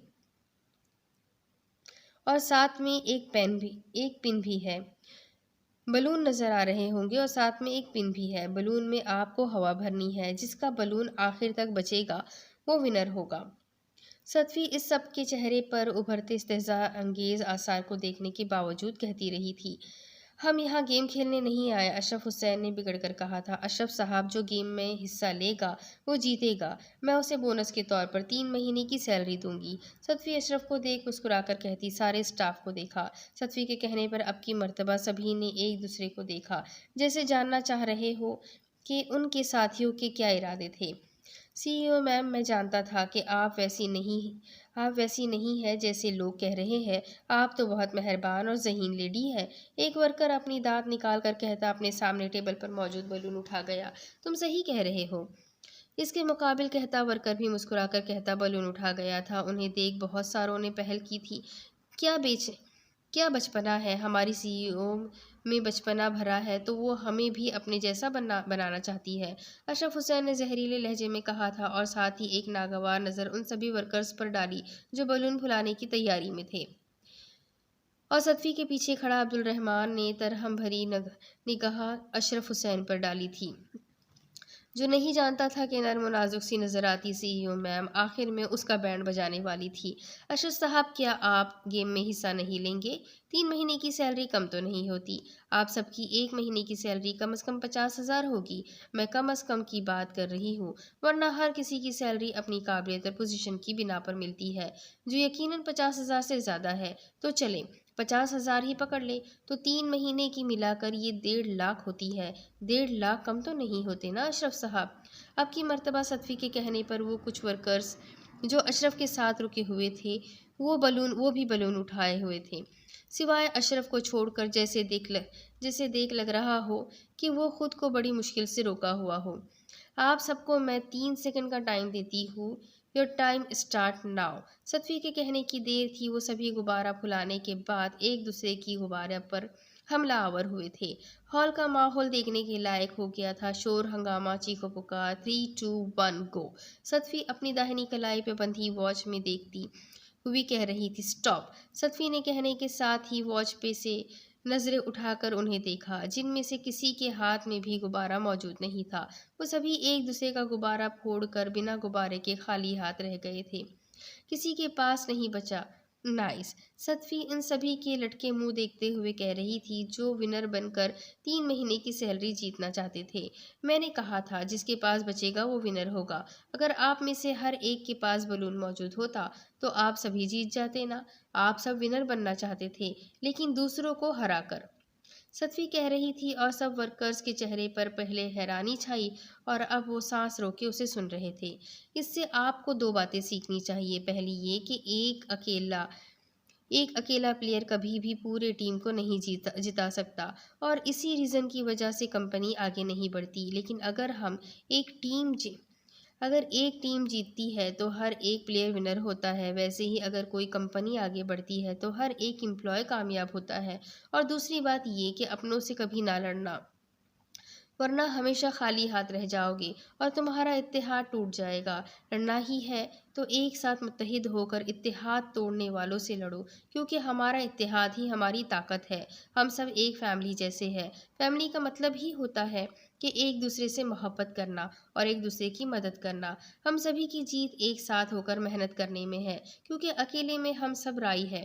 اور ساتھ میں ایک پن بھی ہے۔ بلون نظر آ رہے ہوں گے اور ساتھ میں ایک پن بھی ہے۔ بلون میں آپ کو ہوا بھرنی ہے۔ جس کا بلون آخر تک بچے گا وہ ونر ہوگا۔ ستوی اس سب کے چہرے پر ابھرتے استہزاء انگیز آثار کو دیکھنے کے باوجود کہتی رہی تھی، ہم یہاں گیم کھیلنے نہیں آئے۔ اشرف حسین نے بگڑ کر کہا تھا، اشرف صاحب، جو گیم میں حصہ لے گا وہ جیتے گا۔ میں اسے بونس کے طور پر 3 مہینے کی سیلری دوں گی۔ ستوی اشرف کو دیکھ مسکرا کر کہتی، سارے اسٹاف کو دیکھا۔ ستوی کے کہنے پر اب کی مرتبہ سبھی نے ایک دوسرے کو دیکھا، جیسے جاننا چاہ رہے ہو کہ ان کے ساتھیوں کے کیا ارادے تھے۔ CEO میم، میں جانتا تھا کہ آپ ویسی نہیں ہے جیسے لوگ کہہ رہے ہیں۔ آپ تو بہت مہربان اور ذہین لیڈی ہے۔ ایک ورکر اپنی دانت نکال کر کہتا اپنے سامنے ٹیبل پر موجود بیلون اٹھا گیا، تم صحیح کہہ رہے ہو۔ اس کے مقابل کہتا ورکر بھی مسکرا کر کہتا بیلون اٹھا گیا تھا، انہیں دیکھ بہت ساروں نے پہل کی تھی۔ کیا بچپنا ہے، ہماری CEO میں بچپنا بھرا ہے تو وہ ہمیں بھی اپنے جیسا بنانا چاہتی ہے، اشرف حسین نے زہریلے لہجے میں کہا تھا، اور ساتھ ہی ایک ناگوار نظر ان سبھی ورکرز پر ڈالی جو بیلون پھلانے کی تیاری میں تھے۔ اور ستوی کے پیچھے کھڑا عبدالرحمن نے ترہم بھری نگاہ اشرف حسین پر ڈالی تھی، جو نہیں جانتا تھا کہ نرم و نازک سی نظر آتی CEO میم آخر میں اس کا بینڈ بجانے والی تھی۔ اشرف صاحب، کیا آپ گیم میں حصہ نہیں لیں گے؟ 3 مہینے کی سیلری کم تو نہیں ہوتی؟ آپ سب کی 1 مہینے کی سیلری کم از کم 50,000 ہوگی۔ میں کم از کم کی بات کر رہی ہوں، ورنہ ہر کسی کی سیلری اپنی قابلیت اور پوزیشن کی بنا پر ملتی ہے، جو یقیناً 50,000 سے زیادہ ہے۔ تو چلیں 50,000 ہی پکڑ لیں، تو 3 مہینے کی ملا کر یہ 1.5 لاکھ ہوتی ہے۔ 1.5 لاکھ کم تو نہیں ہوتے نا اشرف صاحب؟ اب کی مرتبہ ستوی کے کہنے پر وہ کچھ ورکرز جو اشرف کے ساتھ رکے ہوئے تھے وہ بھی بیلون اٹھائے ہوئے تھے، سوائے اشرف کو چھوڑ کر، جیسے دیکھ لگ رہا ہو کہ وہ خود کو بڑی مشکل سے روکا ہوا ہو۔ آپ سب کو میں 3 سیکنڈ کا ٹائم دیتی ہوں۔ Your time start now. ستوی کے کہنے کی دیر تھی، وہ سبھی غبارہ پھلانے کے بعد ایک دوسرے کی غبارہ پر حملہ آور ہوئے تھے۔ ہال کا ماحول دیکھنے کے لائق ہو گیا تھا، شور ہنگامہ، چیخو پکار۔ 3 2 1 گو۔ ستوی اپنی داہنی کلائی پہ بندھی واچ میں دیکھتی ہوئی کہہ رہی تھی، سٹاپ۔ ستوی نے کہنے کے ساتھ ہی واچ پہ سے نظریں اٹھا کر انہیں دیکھا، جن میں سے کسی کے ہاتھ میں بھی غبارہ موجود نہیں تھا۔ وہ سبھی ایک دوسرے کا غبارہ پھوڑ کر بنا غبارے کے خالی ہاتھ رہ گئے تھے، کسی کے پاس نہیں بچا۔ نائس۔ ستوی ان سبھی کے لٹکے منہ دیکھتے ہوئے کہہ رہی تھی جو ونر بن کر 3 مہینے کی سیلری جیتنا چاہتے تھے، میں نے کہا تھا جس کے پاس بچے گا وہ ونر ہوگا۔ اگر آپ میں سے ہر ایک کے پاس بیلون موجود ہوتا تو آپ سبھی جیت جاتے نا۔ آپ سب ونر بننا چاہتے تھے، لیکن دوسروں کو ہرا کر۔ ستوی کہہ رہی تھی اور سب ورکرز کے چہرے پر پہلے حیرانی چھائی اور اب وہ سانس روکے اسے سن رہے تھے۔ اس سے آپ کو 2 باتیں سیکھنی چاہیے، پہلی یہ کہ ایک اکیلا پلیئر کبھی بھی پورے ٹیم کو نہیں جتا سکتا، اور اسی ریزن کی وجہ سے کمپنی آگے نہیں بڑھتی۔ لیکن اگر ایک ٹیم جیتتی ہے تو ہر ایک پلیئر ونر ہوتا ہے، ویسے ہی اگر کوئی کمپنی آگے بڑھتی ہے تو ہر ایک امپلائی کامیاب ہوتا ہے۔ اور دوسری بات یہ کہ اپنوں سے کبھی نہ لڑنا، ورنہ ہمیشہ خالی ہاتھ رہ جاؤ گے اور تمہارا اتحاد ٹوٹ جائے گا۔ لڑنا ہی ہے تو ایک ساتھ متحد ہو کر اتحاد توڑنے والوں سے لڑو، کیونکہ ہمارا اتحاد ہی ہماری طاقت ہے۔ ہم سب ایک فیملی جیسے ہیں۔ فیملی کا مطلب ہی ہوتا ہے کہ ایک دوسرے سے محبت کرنا اور ایک دوسرے کی مدد کرنا۔ ہم سبھی کی جیت ایک ساتھ ہو کر محنت کرنے میں ہے، کیونکہ اکیلے میں ہم سب رائی ہے۔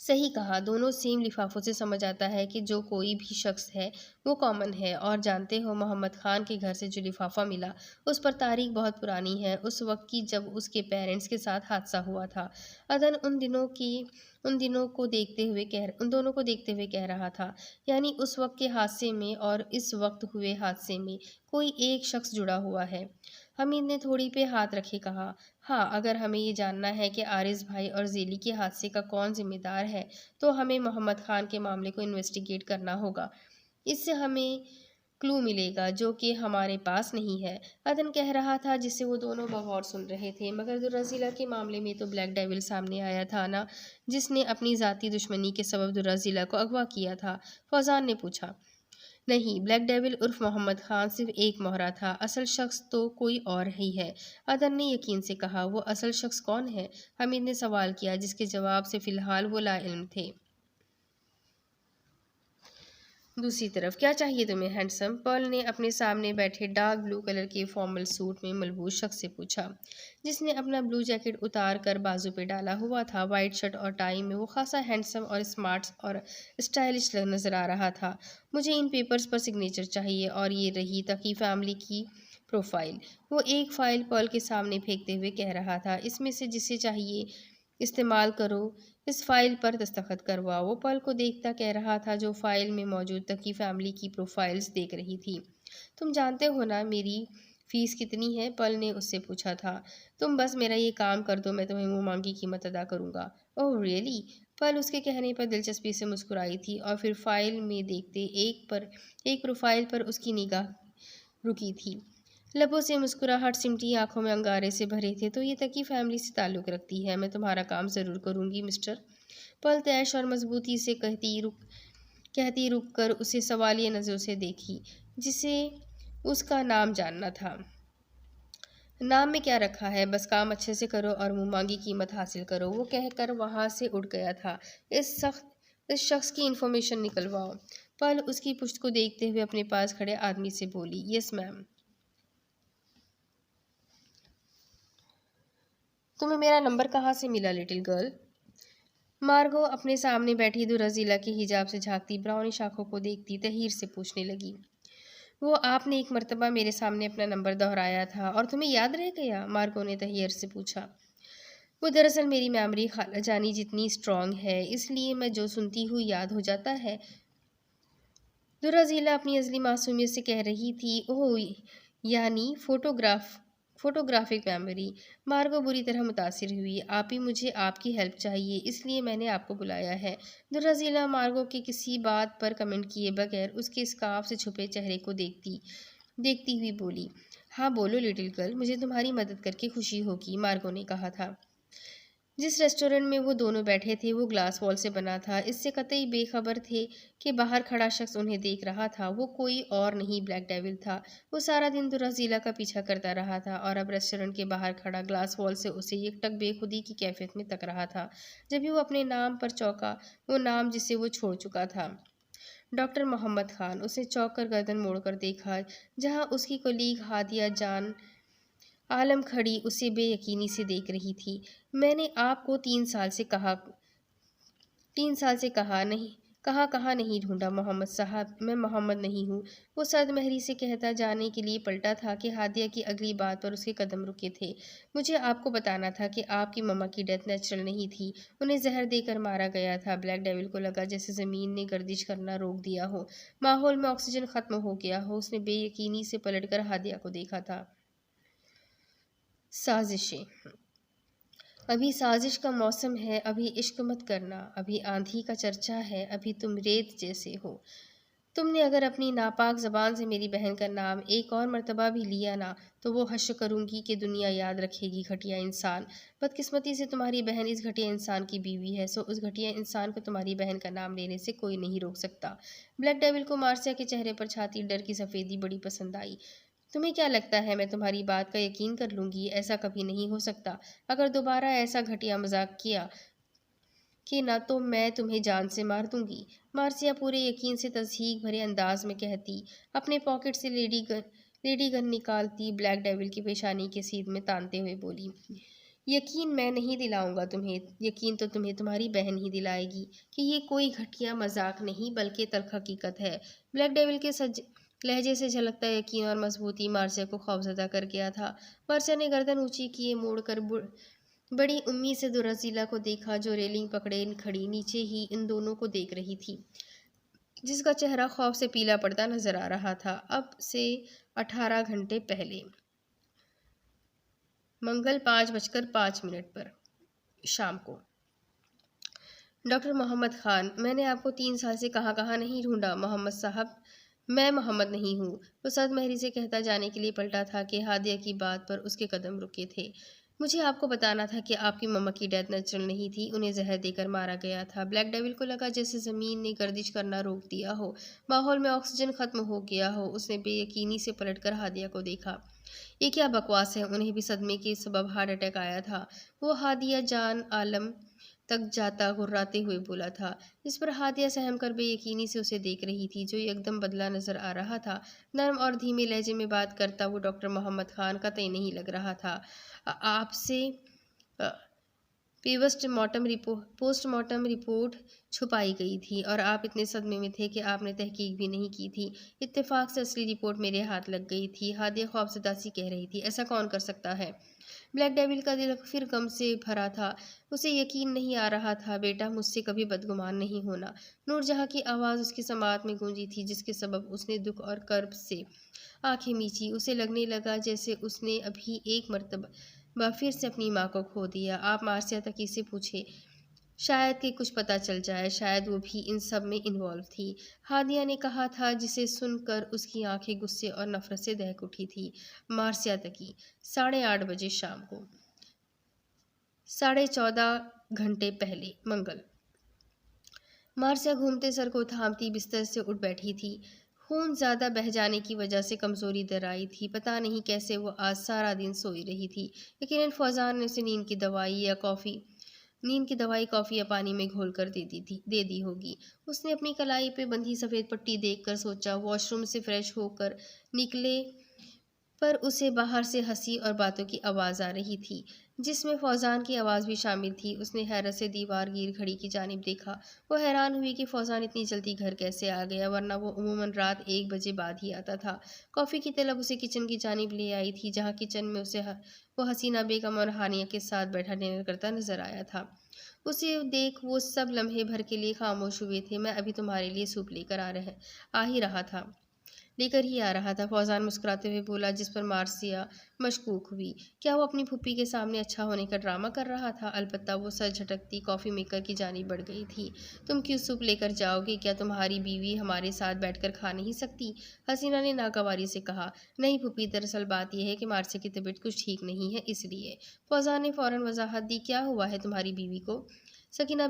صحیح کہا، دونوں سیم لفافوں سے سمجھ آتا ہے کہ جو کوئی بھی شخص ہے وہ کامن ہے۔ اور جانتے ہو، محمد خان کے گھر سے جو لفافہ ملا اس پر تاریخ بہت پرانی ہے، اس وقت کی جب اس کے پیرنٹس کے ساتھ حادثہ ہوا تھا۔ عدن ان دونوں کو دیکھتے ہوئے کہہ رہا تھا، یعنی اس وقت کے حادثے میں اور اس وقت ہوئے حادثے میں کوئی ایک شخص جڑا ہوا ہے۔ حمید نے تھوڑی پہ ہاتھ رکھے کہا، ہاں، اگر ہمیں یہ جاننا ہے کہ عارض بھائی اور ذیلی کے حادثے کا کون ذمہ دار ہے تو ہمیں محمد خان کے معاملے کو انویسٹیگیٹ کرنا ہوگا۔ اس سے ہمیں کلو ملے گا جو کہ ہمارے پاس نہیں ہے، عدن کہہ رہا تھا، جسے وہ دونوں بغور سن رہے تھے۔ مگر درزیلا کے معاملے میں تو بلیک ڈیول سامنے آیا تھا نا، جس نے اپنی ذاتی دشمنی کے سبب درزیلا کو اغوا کیا تھا، فوزان نے پوچھا۔ نہیں، بلیک ڈیول عرف محمد خان صرف ایک مہرہ تھا، اصل شخص تو کوئی اور ہی ہے، عدن نے یقین سے کہا۔ وہ اصل شخص کون ہے؟ حمید نے سوال کیا، جس کے جواب سے فی الحال وہ لا علم تھے۔ دوسری طرف، کیا چاہیے تمہیں ہینڈسم؟ پرل نے اپنے سامنے بیٹھے ڈارک بلو کلر کے فارمل سوٹ میں ملبوس شخص سے پوچھا، جس نے اپنا بلو جیکٹ اتار کر بازو پہ ڈالا ہوا تھا۔ وائٹ شرٹ اور ٹائی میں وہ خاصا ہینڈسم اور اسمارٹ اور اسٹائلش نظر آ رہا تھا۔ مجھے ان پیپرز پر سگنیچر چاہیے، اور یہ رہی تقی فیملی کی پروفائل۔ وہ ایک فائل پرل کے سامنے پھینکتے ہوئے کہہ رہا تھا، اس میں سے جسے چاہیے استعمال کرو، اس فائل پر دستخط کرواؤ۔ وہ پرل کو دیکھتا کہہ رہا تھا، جو فائل میں موجود تقی فیملی کی پروفائلز دیکھ رہی تھی۔ تم جانتے ہو نا میری فیس کتنی ہے؟ پرل نے اس سے پوچھا تھا۔ تم بس میرا یہ کام کر دو، میں تمہیں منہ مانگی قیمت ادا کروں گا۔ اوہ ریئلی؟ پرل اس کے کہنے پر دلچسپی سے مسکرائی تھی، اور پھر فائل میں دیکھتے ایک پروفائل پر اس کی نگاہ رکی تھی۔ لبوں سے مسکراہٹ سمٹی، آنکھوں میں انگارے سے بھرے تھے۔ تو یہ تقی فیملی سے تعلق رکھتی ہے، میں تمہارا کام ضرور کروں گی مسٹر۔ پرل طیش اور مضبوطی سے کہتی رک کر اسے سوالیہ نظروں سے دیکھی، جسے اس کا نام جاننا تھا۔ نام میں کیا رکھا ہے، بس کام اچھے سے کرو اور منہ مانگی قیمت حاصل کرو، وہ کہہ کر وہاں سے اٹھ گیا تھا۔ اس شخص کی انفارمیشن نکلواؤ۔ پرل اس کی پشت کو دیکھتے ہوئے اپنے پاس کھڑے آدمی سے بولی، یس میم۔ تمہیں میرا نمبر کہاں سے ملا لٹل گرل؟ مارگو اپنے سامنے بیٹھی درزیلا کے حجاب سے جھانکتی براؤنش آنکھوں کو دیکھتی تحیر سے پوچھنے لگی۔ وہ آپ نے ایک مرتبہ میرے سامنے اپنا نمبر دہرایا تھا اور تمہیں یاد رہ گیا؟ مارگو نے تحیر سے پوچھا۔ وہ دراصل میری میموری خالہ جانی جتنی اسٹرانگ ہے، اس لیے میں جو سنتی ہوں یاد ہو جاتا ہے، درزیلا اپنی ازلی معصومیت سے کہہ رہی تھی۔ اوہ، یعنی فوٹوگرافک میموری؟ مارگو بری طرح متاثر ہوئی۔ آپ ہی، مجھے آپ کی ہیلپ چاہیے، اس لیے میں نے آپ کو بلایا ہے۔ درزیلا مارگو کے کسی بات پر کمنٹ کیے بغیر اس کے اسکارف سے چھپے چہرے کو دیکھتی ہوئی بولی، ہاں بولو لٹل گرل، مجھے تمہاری مدد کر کے خوشی ہوگی۔ مارگو نے کہا تھا۔ جس ریسٹورنٹ میں وہ دونوں بیٹھے تھے وہ گلاس وال سے بنا تھا، اس سے قطعی بے خبر تھے کہ باہر کھڑا شخص انہیں دیکھ رہا تھا۔ وہ کوئی اور نہیں، بلیک ڈیول تھا۔ وہ سارا دن درزیلا کا پیچھا کرتا رہا تھا، اور اب ریسٹورنٹ کے باہر کھڑا گلاس وال سے اسے یک ٹک بے خودی کی کیفیت میں تک رہا تھا۔ جبھی وہ اپنے نام پر چونکا، وہ نام جسے وہ چھوڑ چکا تھا، ڈاکٹر محمد خان۔ اس نے چونک کر گردن موڑ کر دیکھا، جہاں اس کی کولیگ ہادیہ جان عالم کھڑی اسے بے یقینی سے دیکھ رہی تھی۔ میں نے آپ کو 3 سال سے کہاں نہیں ڈھونڈا محمد صاحب، میں محمد نہیں ہوں۔ وہ سرد مہری سے کہتا جانے کے لیے پلٹا تھا کہ ہادیہ کی اگلی بات پر اس کے قدم رکے تھے۔ مجھے آپ کو بتانا تھا کہ آپ کی مما کی ڈیتھ نیچرل نہیں تھی، انہیں زہر دے کر مارا گیا تھا۔ بلیک ڈیول کو لگا جیسے زمین نے گردش کرنا روک دیا ہو، ماحول میں آکسیجن ختم ہو گیا ہو۔ اس نے بے یقینی سے پلٹ کر ہادیہ کو دیکھا تھا۔ سازشیں؟ ابھی سازش کا موسم ہے، ابھی عشق مت کرنا، ابھی آندھی کا چرچا ہے، ابھی تم ریت جیسے ہو۔ تم نے اگر اپنی ناپاک زبان سے میری بہن کا نام ایک اور مرتبہ بھی لیا نا، تو وہ حشر کروں گی کہ دنیا یاد رکھے گی، گھٹیا انسان۔ بدقسمتی سے تمہاری بہن اس گھٹیا انسان کی بیوی ہے، سو اس گھٹیا انسان کو تمہاری بہن کا نام لینے سے کوئی نہیں روک سکتا۔ بلیک ڈیول کو مارسیا کے چہرے پر چھاتی ڈر کی سفیدی بڑی پسند آئی۔ تمہیں کیا لگتا ہے میں تمہاری بات کا یقین کر لوں گی؟ ایسا کبھی نہیں ہو سکتا۔ اگر دوبارہ ایسا گھٹیا مذاق کیا کہ نہ، تو میں تمہیں جان سے مار دوں گی، مارسیا پورے یقین سے تصدیق بھرے انداز میں کہتی، اپنے پاکٹ سے لیڈی گن نکالتی بلیک ڈیول کی پیشانی کے سیدھ میں تانتے ہوئے بولی، یقین میں نہیں دلاؤں گا تمہیں، یقین تو تمہیں تمہاری بہن ہی دلائے گی کہ یہ کوئی گھٹیا مذاق نہیں بلکہ تلخ حقیقت ہے۔ بلیک ڈیول کے لہجے سے جھلکتا یقین اور مضبوطی مارسیا کو خوفزدہ کر گیا تھا۔ مارسیا نے گردن اونچی کیے موڑ کر بڑی امید سے درزیلا کو دیکھا جو ریلنگ پکڑے کھڑی نیچے ہی ان دونوں کو دیکھ رہی تھی، جس کا چہرہ خوف سے پیلا پڑتا نظر آ رہا تھا۔ اب سے 18 گھنٹے پہلے، منگل 5:05 پر شام کو۔ ڈاکٹر محمد خان، میں نے آپ کو 3 سال سے کہاں نہیں ڈھونڈا محمد صاحب، میں محمد نہیں ہوں۔ وہ صد مہری سے کہتا جانے کے لیے پلٹا تھا کہ ہادیہ کی بات پر اس کے قدم رکے تھے۔ مجھے آپ کو بتانا تھا کہ آپ کی مما کی ڈیتھ نیچرل نہیں تھی، انہیں زہر دے کر مارا گیا تھا۔ بلیک ڈیول کو لگا جیسے زمین نے گردش کرنا روک دیا ہو، ماحول میں آکسیجن ختم ہو گیا ہو۔ اس نے بے یقینی سے پلٹ کر ہادیہ کو دیکھا۔ یہ کیا بکواس ہے، انہیں بھی صدمے کے سبب ہارٹ اٹیک آیا تھا۔ وہ ہادیہ جان عالم تک جاتا گھراتے ہوئے بولا تھا، جس پر ہادیہ سہم کر بے یقینی سے اسے دیکھ رہی تھی جو یکدم بدلا نظر آ رہا تھا۔ نرم اور دھیمے لہجے میں بات کرتا وہ ڈاکٹر محمد خان قطعی نہیں لگ رہا تھا۔ آپ سے پوسٹ مارٹم رپورٹ چھپائی گئی تھی اور آپ اتنے صدمے میں تھے کہ آپ نے تحقیق بھی نہیں کی تھی۔ اتفاق سے اصلی رپورٹ میرے ہاتھ لگ گئی تھی، ہادیہ خوفزدہ سی کہہ رہی تھی۔ ایسا کون کر سکتا ہے؟ بلیک ڈیول کا دل پھر غم سے بھرا تھا، اسے یقین نہیں آ رہا تھا۔ بیٹا، مجھ سے کبھی بدگمان نہیں ہونا۔ نور جہاں کی آواز اس کی سماعت میں گونجی تھی، جس کے سبب اس نے دکھ اور کرب سے آنکھیں میچی۔ اسے لگنے لگا جیسے اس نے ابھی ایک مرتبہ پھر سے اپنی ماں کو کھو دیا۔ آپ مارسیا تقی سے پوچھے، شاید کہ کچھ پتہ چل جائے، شاید وہ بھی ان سب میں انوالو تھی، ہادیہ نے کہا تھا، جسے سن کر اس کی آنکھیں غصے اور نفرت سے دہک اٹھی تھی۔ مارسیا تقی، 8:30 بجے شام کو۔ 14.5 گھنٹے پہلے، منگل۔ مارسیا گھومتے سر کو تھامتی بستر سے اٹھ بیٹھی تھی۔ خون زیادہ بہہ جانے کی وجہ سے کمزوری در آئی تھی۔ پتہ نہیں کیسے وہ آج سارا دن سوئی رہی تھی۔ یقیناً فوزان نے اسے نیند کی دوائی کافی یا پانی میں گھول کر دے دی ہوگی۔ اس نے اپنی کلائی پہ بندھی سفید پٹی دیکھ کر سوچا۔ واش روم سے فریش ہو کر نکلے پر اسے باہر سے ہنسی اور باتوں کی آواز آ رہی تھی، جس میں فوزان کی آواز بھی شامل تھی۔ اس نے حیرت سے دیوار گیر گھڑی کی جانب دیکھا۔ وہ حیران ہوئی کہ فوزان اتنی جلدی گھر کیسے آ گیا، ورنہ وہ عموماً رات 1 بجے بعد ہی آتا تھا۔ کافی کی طلب اسے کچن کی جانب لے آئی تھی، جہاں کچن میں اسے وہ حسینہ بیگم اور ہانیہ کے ساتھ بیٹھا ڈنر کرتا نظر آیا تھا۔ اسے دیکھ وہ سب لمحے بھر کے لیے خاموش ہوئے تھے۔ میں ابھی تمہارے لیے سوپ لے کر ہی آ رہا تھا، فوزان مسکراتے ہوئے بولا، جس پر مارسیا مشکوک ہوئی۔ کیا وہ اپنی پھوپھی کے سامنے اچھا ہونے کا ڈرامہ کر رہا تھا؟ البتہ وہ سر جھٹکتی کافی میکر کی جانب بڑھ گئی تھی۔ تم کیوں سوپ لے کر جاؤ گے؟ کیا تمہاری بیوی ہمارے ساتھ بیٹھ کر کھا نہیں سکتی؟ حسینہ نے ناگواری سے کہا۔ نہیں پھوپھی، دراصل بات یہ ہے کہ مارسیا کی طبیعت کچھ ٹھیک نہیں ہے، اس لیے۔ فوزان نے فوراً وضاحت دی۔ کیا ہوا ہے تمہاری بیوی کو؟ حسینہ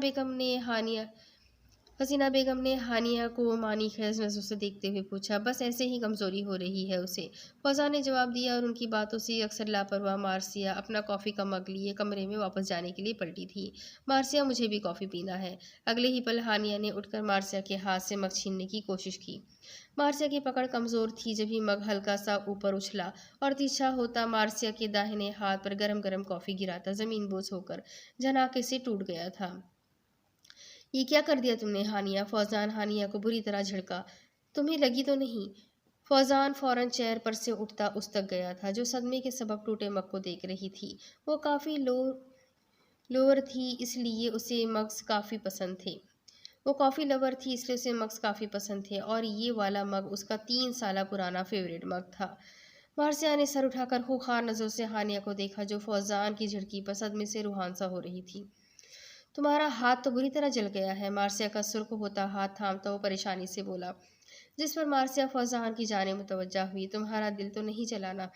بیگم نے ہانیہ کو معنی خیز نظروں سے دیکھتے ہوئے پوچھا۔ بس ایسے ہی کمزوری ہو رہی ہے اسے، فوزان نے جواب دیا، اور ان کی باتوں سے اکثر لاپرواہ مارسیا اپنا کافی کا مگ لیے کمرے میں واپس جانے کے لیے پلٹی تھی۔ مارسیا، مجھے بھی کافی پینا ہے۔ اگلے ہی پل ہانیہ نے اٹھ کر مارسیا کے ہاتھ سے مگ چھیننے کی کوشش کی۔ مارسیا کی پکڑ کمزور تھی، جبھی مگ ہلکا سا اوپر اچھلا اور ترچھا ہوتا مارسیا کے داہنے ہاتھ پر گرم گرم کافی گراتا زمین بوس ہو کر جھناکے سے ٹوٹ گیا تھا۔ یہ کیا کر دیا تم نے ہانیہ؟ فوزان ہانیہ کو بری طرح جھڑکا۔ تمہیں لگی تو نہیں؟ فوزان فوراً چیئر پر سے اٹھتا اس تک گیا تھا، جو صدمے کے سبب ٹوٹے مگ کو دیکھ رہی تھی۔ وہ کافی لور تھی، اس لیے اسے مگز کافی پسند تھے اور یہ والا مگ اس کا 3 سالہ پرانا فیوریٹ مگ تھا۔ مارسیا نے سر اٹھا کر خوخار نظروں سے ہانیہ کو دیکھا، جو فوزان کی جھڑکی پر صدمے سے روحان سا ہو رہی تھی۔ تمہارا ہاتھ تو بری طرح جل گیا ہے، مارسیا کا سرخ ہوتا ہاتھ تھامتا وہ پریشانی سے بولا، جس پر مارسیا فوزان کی جانب متوجہ ہوئی۔ تمہارا دل تو نہیں جلا نا؟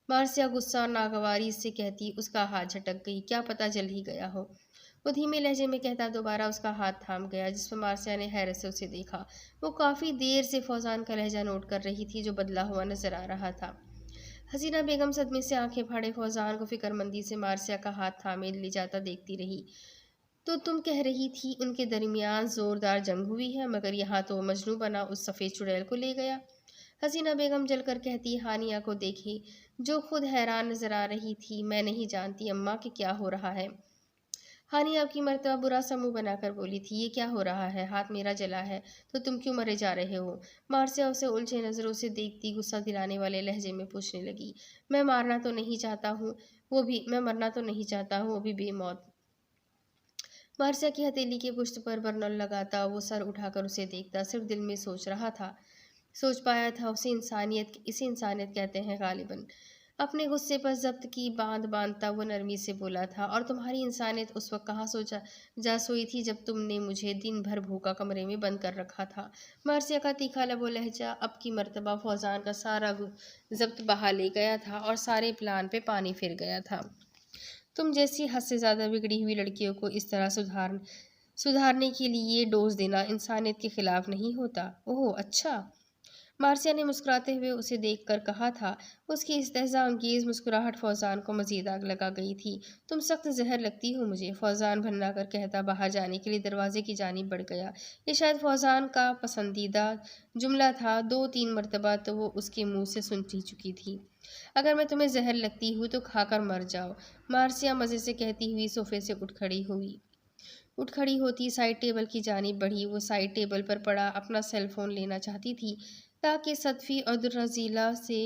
مارسیا غصہ اور ناگواری سے کہتی، اس کا ہاتھ جھٹک گئی۔ کیا پتہ جل ہی گیا ہو، وہ دھیمے لہجے میں کہتا دوبارہ اس کا ہاتھ تھام گیا، جس پر مارسیا نے حیرت سے اسے دیکھا۔ وہ کافی دیر سے فوزان کا لہجہ نوٹ کر رہی تھی، جو بدلا ہوا نظر آ رہا تھا۔ حسینہ بیگم صدمے سے آنکھیں پھاڑے فوزان کو فکرمندی سے مارسیا کا ہاتھ تھامے لے جاتا دیکھتی رہی۔ تو تم کہہ رہی تھی ان کے درمیان زوردار جنگ ہوئی ہے، مگر یہاں تو وہ مجنوں بنا اس سفید چڑیل کو لے گیا۔ حسینہ بیگم جل کر کہتی ہانیہ کو دیکھے جو خود حیران نظر آ رہی تھی۔ میں نہیں جانتی اماں کہ کیا ہو رہا ہے۔ ہانیہ اب کی مرتبہ برا سا منہ بنا کر بولی تھی، یہ کیا ہو رہا ہے؟ ہاتھ میرا جلا ہے تو تم کیوں مرے جا رہے ہو؟ مارثیہ اسے الجھے نظروں سے دیکھتی غصہ دلانے والے لہجے میں پوچھنے لگی، میں مرنا تو نہیں چاہتا ہوں وہ بھی بے موت۔ مارثیہ کی ہتھیلی کی پشت پر برنل لگاتا وہ سر اٹھا کر اسے دیکھتا، صرف دل میں سوچ پایا تھا اسے انسانیت کہتے ہیں غالباً۔ اپنے غصے پر ضبط کی باندھتا وہ نرمی سے بولا تھا، اور تمہاری انسانیت اس وقت کہاں جا سوئی تھی جب تم نے مجھے دن بھر بھوکا کمرے میں بند کر رکھا تھا؟ مارثیہ کا تیکھا لب و لہجہ اب کی مرتبہ فوزان کا سارا ضبط بہا لے گیا تھا اور سارے پلان پہ پانی پھر گیا تھا۔ تم جیسی حد سے زیادہ بگڑی ہوئی لڑکیوں کو اس طرح سدھارنے کے لیے ڈوز دینا انسانیت کے خلاف نہیں ہوتا۔ اوہ اچھا، مارثیہ نے مسکراتے ہوئے اسے دیکھ کر کہا تھا۔ اس کی استہزاء انگیز مسکراہٹ فوزان کو مزید آگ لگا گئی تھی۔ تم سخت زہر لگتی ہو مجھے، فوزان بھننا کر کہتا باہر جانے کے لیے دروازے کی جانب بڑھ گیا۔ یہ شاید فوزان کا پسندیدہ جملہ تھا، 2-3 مرتبہ تو وہ اس کے منہ سے سن ہی چکی تھی۔ اگر میں تمہیں زہر لگتی ہوں تو کھا کر مر جاؤ، مارثیہ مزے سے کہتی ہوئی صوفے سے اٹھ کھڑی ہوتی سائڈ ٹیبل کی جانب بڑھی۔ وہ سائڈ ٹیبل پر پڑا اپنا سیل فون لینا چاہتی تھی تاکہ صدفی اور دررضیلہ سے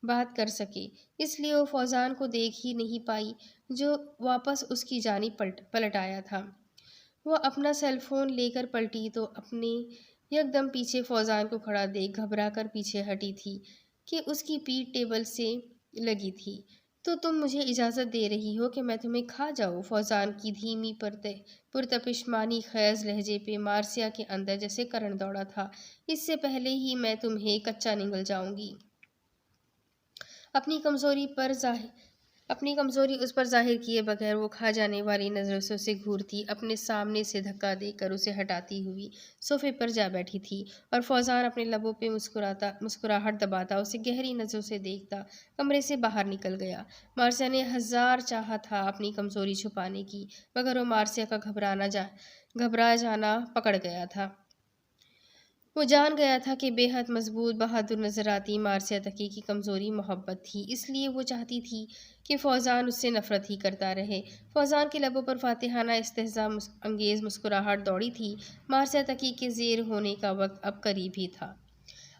بات کر سکے، اس لیے وہ فوزان کو دیکھ ہی نہیں پائی جو واپس اس کی جانب پلٹ آیا تھا۔ وہ اپنا سیل فون لے کر پلٹی تو اپنے یکدم پیچھے فوزان کو کھڑا دیکھ گھبرا کر پیچھے ہٹی تھی کہ اس کی پیٹھ ٹیبل سے لگی تھی۔ تو تم مجھے اجازت دے رہی ہو کہ میں تمہیں کھا جاؤں؟ فوزان کی دھیمی پرتپش مانی خیز لہجے پہ مارثیہ کے اندر جیسے کرنٹ دوڑا تھا۔ اس سے پہلے ہی میں تمہیں کچا نگل جاؤں گی۔ اپنی کمزوری اس پر ظاہر کیے بغیر وہ کھا جانے والی نظروں سے اسے گھورتی، اپنے سامنے سے دھکا دے کر اسے ہٹاتی ہوئی صوفے پر جا بیٹھی تھی، اور فوزان اپنے لبوں پہ مسکراہٹ دباتا اسے گہری نظروں سے دیکھتا کمرے سے باہر نکل گیا۔ مارثیہ نے ہزار چاہا تھا اپنی کمزوری چھپانے کی، مگر وہ مارثیہ کا گھبرا جانا پکڑ گیا تھا۔ وہ جان گیا تھا کہ بے حد مضبوط بہادر نظر آتی مارثیہ تقی کی کمزوری محبت تھی، اس لیے وہ چاہتی تھی کہ فوزان اس سے نفرت ہی کرتا رہے۔ فوزان کے لبوں پر فاتحانہ استہزاء انگیز مسکراہٹ دوڑی تھی۔ مارثیہ تقی کے زیر ہونے کا وقت اب قریب ہی تھا۔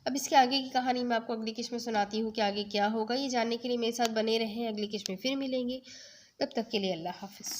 اب اس کے آگے کی کہانی میں آپ کو اگلی قسط میں سناتی ہوں کہ آگے کیا ہوگا۔ یہ جاننے کے لیے میرے ساتھ بنے رہیں، اگلی قسط میں پھر ملیں گے، تب تک کے لیے اللہ حافظ۔